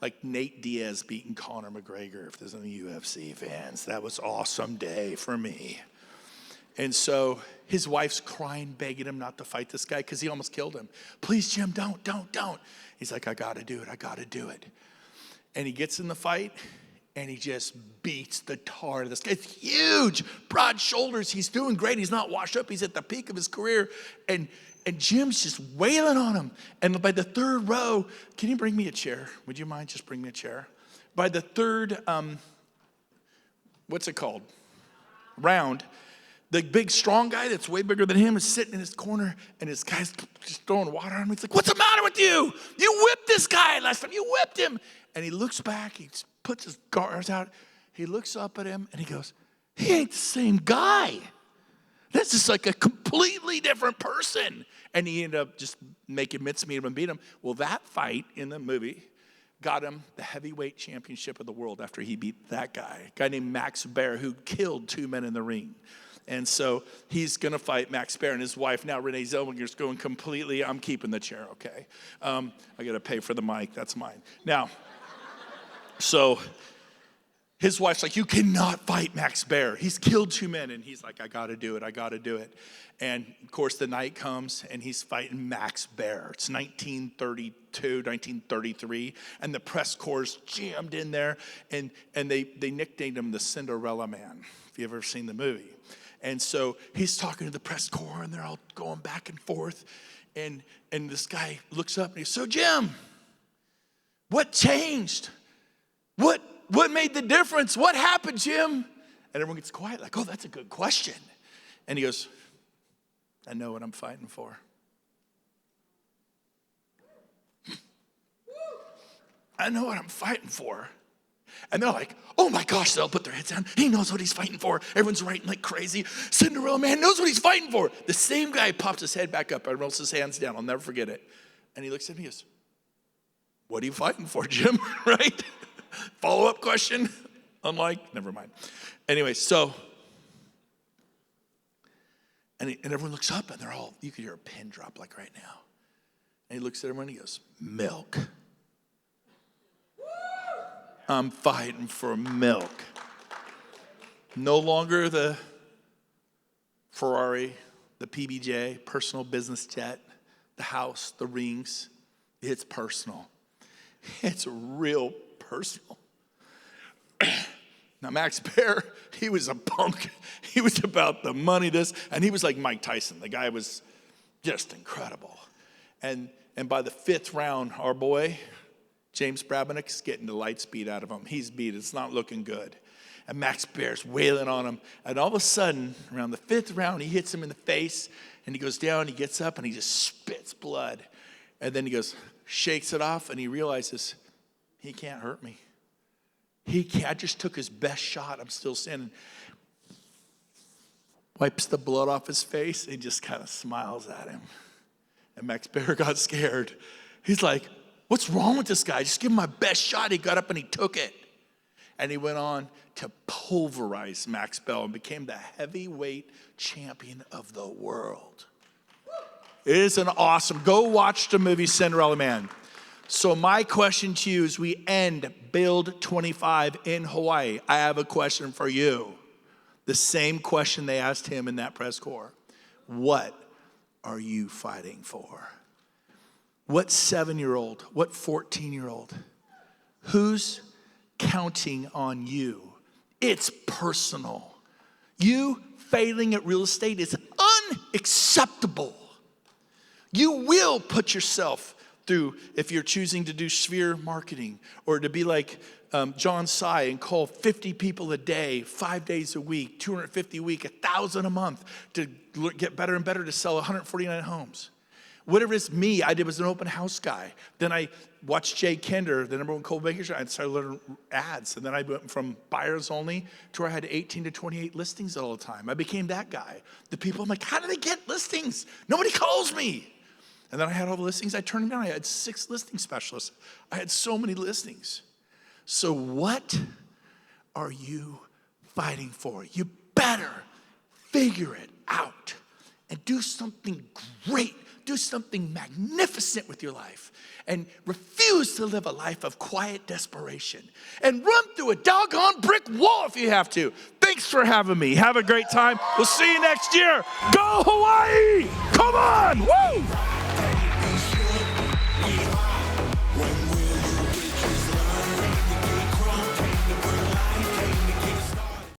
Speaker 2: Like Nate Diaz beating Conor McGregor, if there's any UFC fans. That was an awesome day for me. And so his wife's crying, begging him not to fight this guy because he almost killed him. Please, Jim, don't. He's like, I got to do it. And he gets in the fight, and he just beats the tar out of this guy. It's huge, broad shoulders. He's doing great. He's not washed up. He's at the peak of his career. And Jim's just wailing on him. And by the third row, can you bring me a chair? Would you mind just bring me a chair? By the third, what's it called? Round. The big, strong guy that's way bigger than him is sitting in his corner, and his guy's just throwing water on him. He's like, what's the matter with you? You whipped this guy last time. You whipped him. And he looks back. He puts his guards out. He looks up at him, and he goes, he ain't the same guy. This is like a completely different person. And he ended up just making mincemeat of him and beat him. Well, that fight in the movie got him the heavyweight championship of the world after he beat that guy, a guy named Max Baer, who killed 2 men in the ring. And so he's going to fight Max Baer, and his wife now, Renee Zellweger's going completely, I'm keeping the chair, okay? I got to pay for the mic. That's mine. Now, so his wife's like, you cannot fight Max Baer. He's killed 2 men. And he's like, I got to do it. And, of course, the night comes, and he's fighting Max Baer. It's 1932, 1933, and the press corps jammed in there, and they nicknamed him the Cinderella Man, if you've ever seen the movie. And so he's talking to the press corps, and they're all going back and forth. And this guy looks up, and he goes, so, Jim, what changed? What made the difference? What happened, Jim? And everyone gets quiet, like, oh, that's a good question. And he goes, I know what I'm fighting for. I know what I'm fighting for. And they're like, oh my gosh, they'll put their heads down. He knows what he's fighting for. Everyone's writing like crazy. Cinderella Man knows what he's fighting for. The same guy pops his head back up and rolls his hands down. I'll never forget it. And he looks at me and goes, what are you fighting for, Jim? Right? Follow-up question. Unlike, never mind. Anyway, so, and everyone looks up, and they're all, you could hear a pin drop like right now. And he looks at everyone and he goes, milk. I'm fighting for milk. No longer the Ferrari, the PBJ, personal business jet, the house, the rings. It's personal. It's real personal. Now, Max Baer, he was a punk. He was about the money, and he was like Mike Tyson. The guy was just incredible. And by the 5th round, our boy, James Brabennick's getting the light speed out of him. He's beat. It's not looking good. And Max Baer's wailing on him. And all of a sudden, around the 5th round, he hits him in the face, and he goes down, he gets up, and he just spits blood. And then he goes, shakes it off, and he realizes, he can't hurt me. I just took his best shot. I'm still standing. Wipes the blood off his face, and just kind of smiles at him. And Max Baer got scared. He's like, what's wrong with this guy? Just give him my best shot. He got up and he took it. And he went on to pulverize Max Baer and became the heavyweight champion of the world. It is an awesome. Go watch the movie Cinderella Man. So my question to you as we end BUILD25 in Hawaii, I have a question for you. The same question they asked him in that press corps. What are you fighting for? What 7-year-old? What 14-year-old? Who's counting on you? It's personal. You failing at real estate is unacceptable. You will put yourself through, if you're choosing to do sphere marketing or to be like John Sy and call 50 people a day, 5 days a week, 250 a week, 1,000 a month to get better and better to sell 149 homes. Whatever it's me, I did was an open house guy. Then I watched Jay Kender, the #1 cold maker, and started learning ads. And then I went from buyers only to where I had 18 to 28 listings all the time. I became that guy. The people, I'm like, how do they get listings? Nobody calls me. And then I had all the listings. I turned them down. I had 6 listing specialists. I had so many listings. So what are you fighting for? You better figure it out and do something great. Do something magnificent with your life. And refuse to live a life of quiet desperation. And run through a doggone brick wall if you have to. Thanks for having me. Have a great time. We'll see you next year. Go Hawaii! Come on! Woo!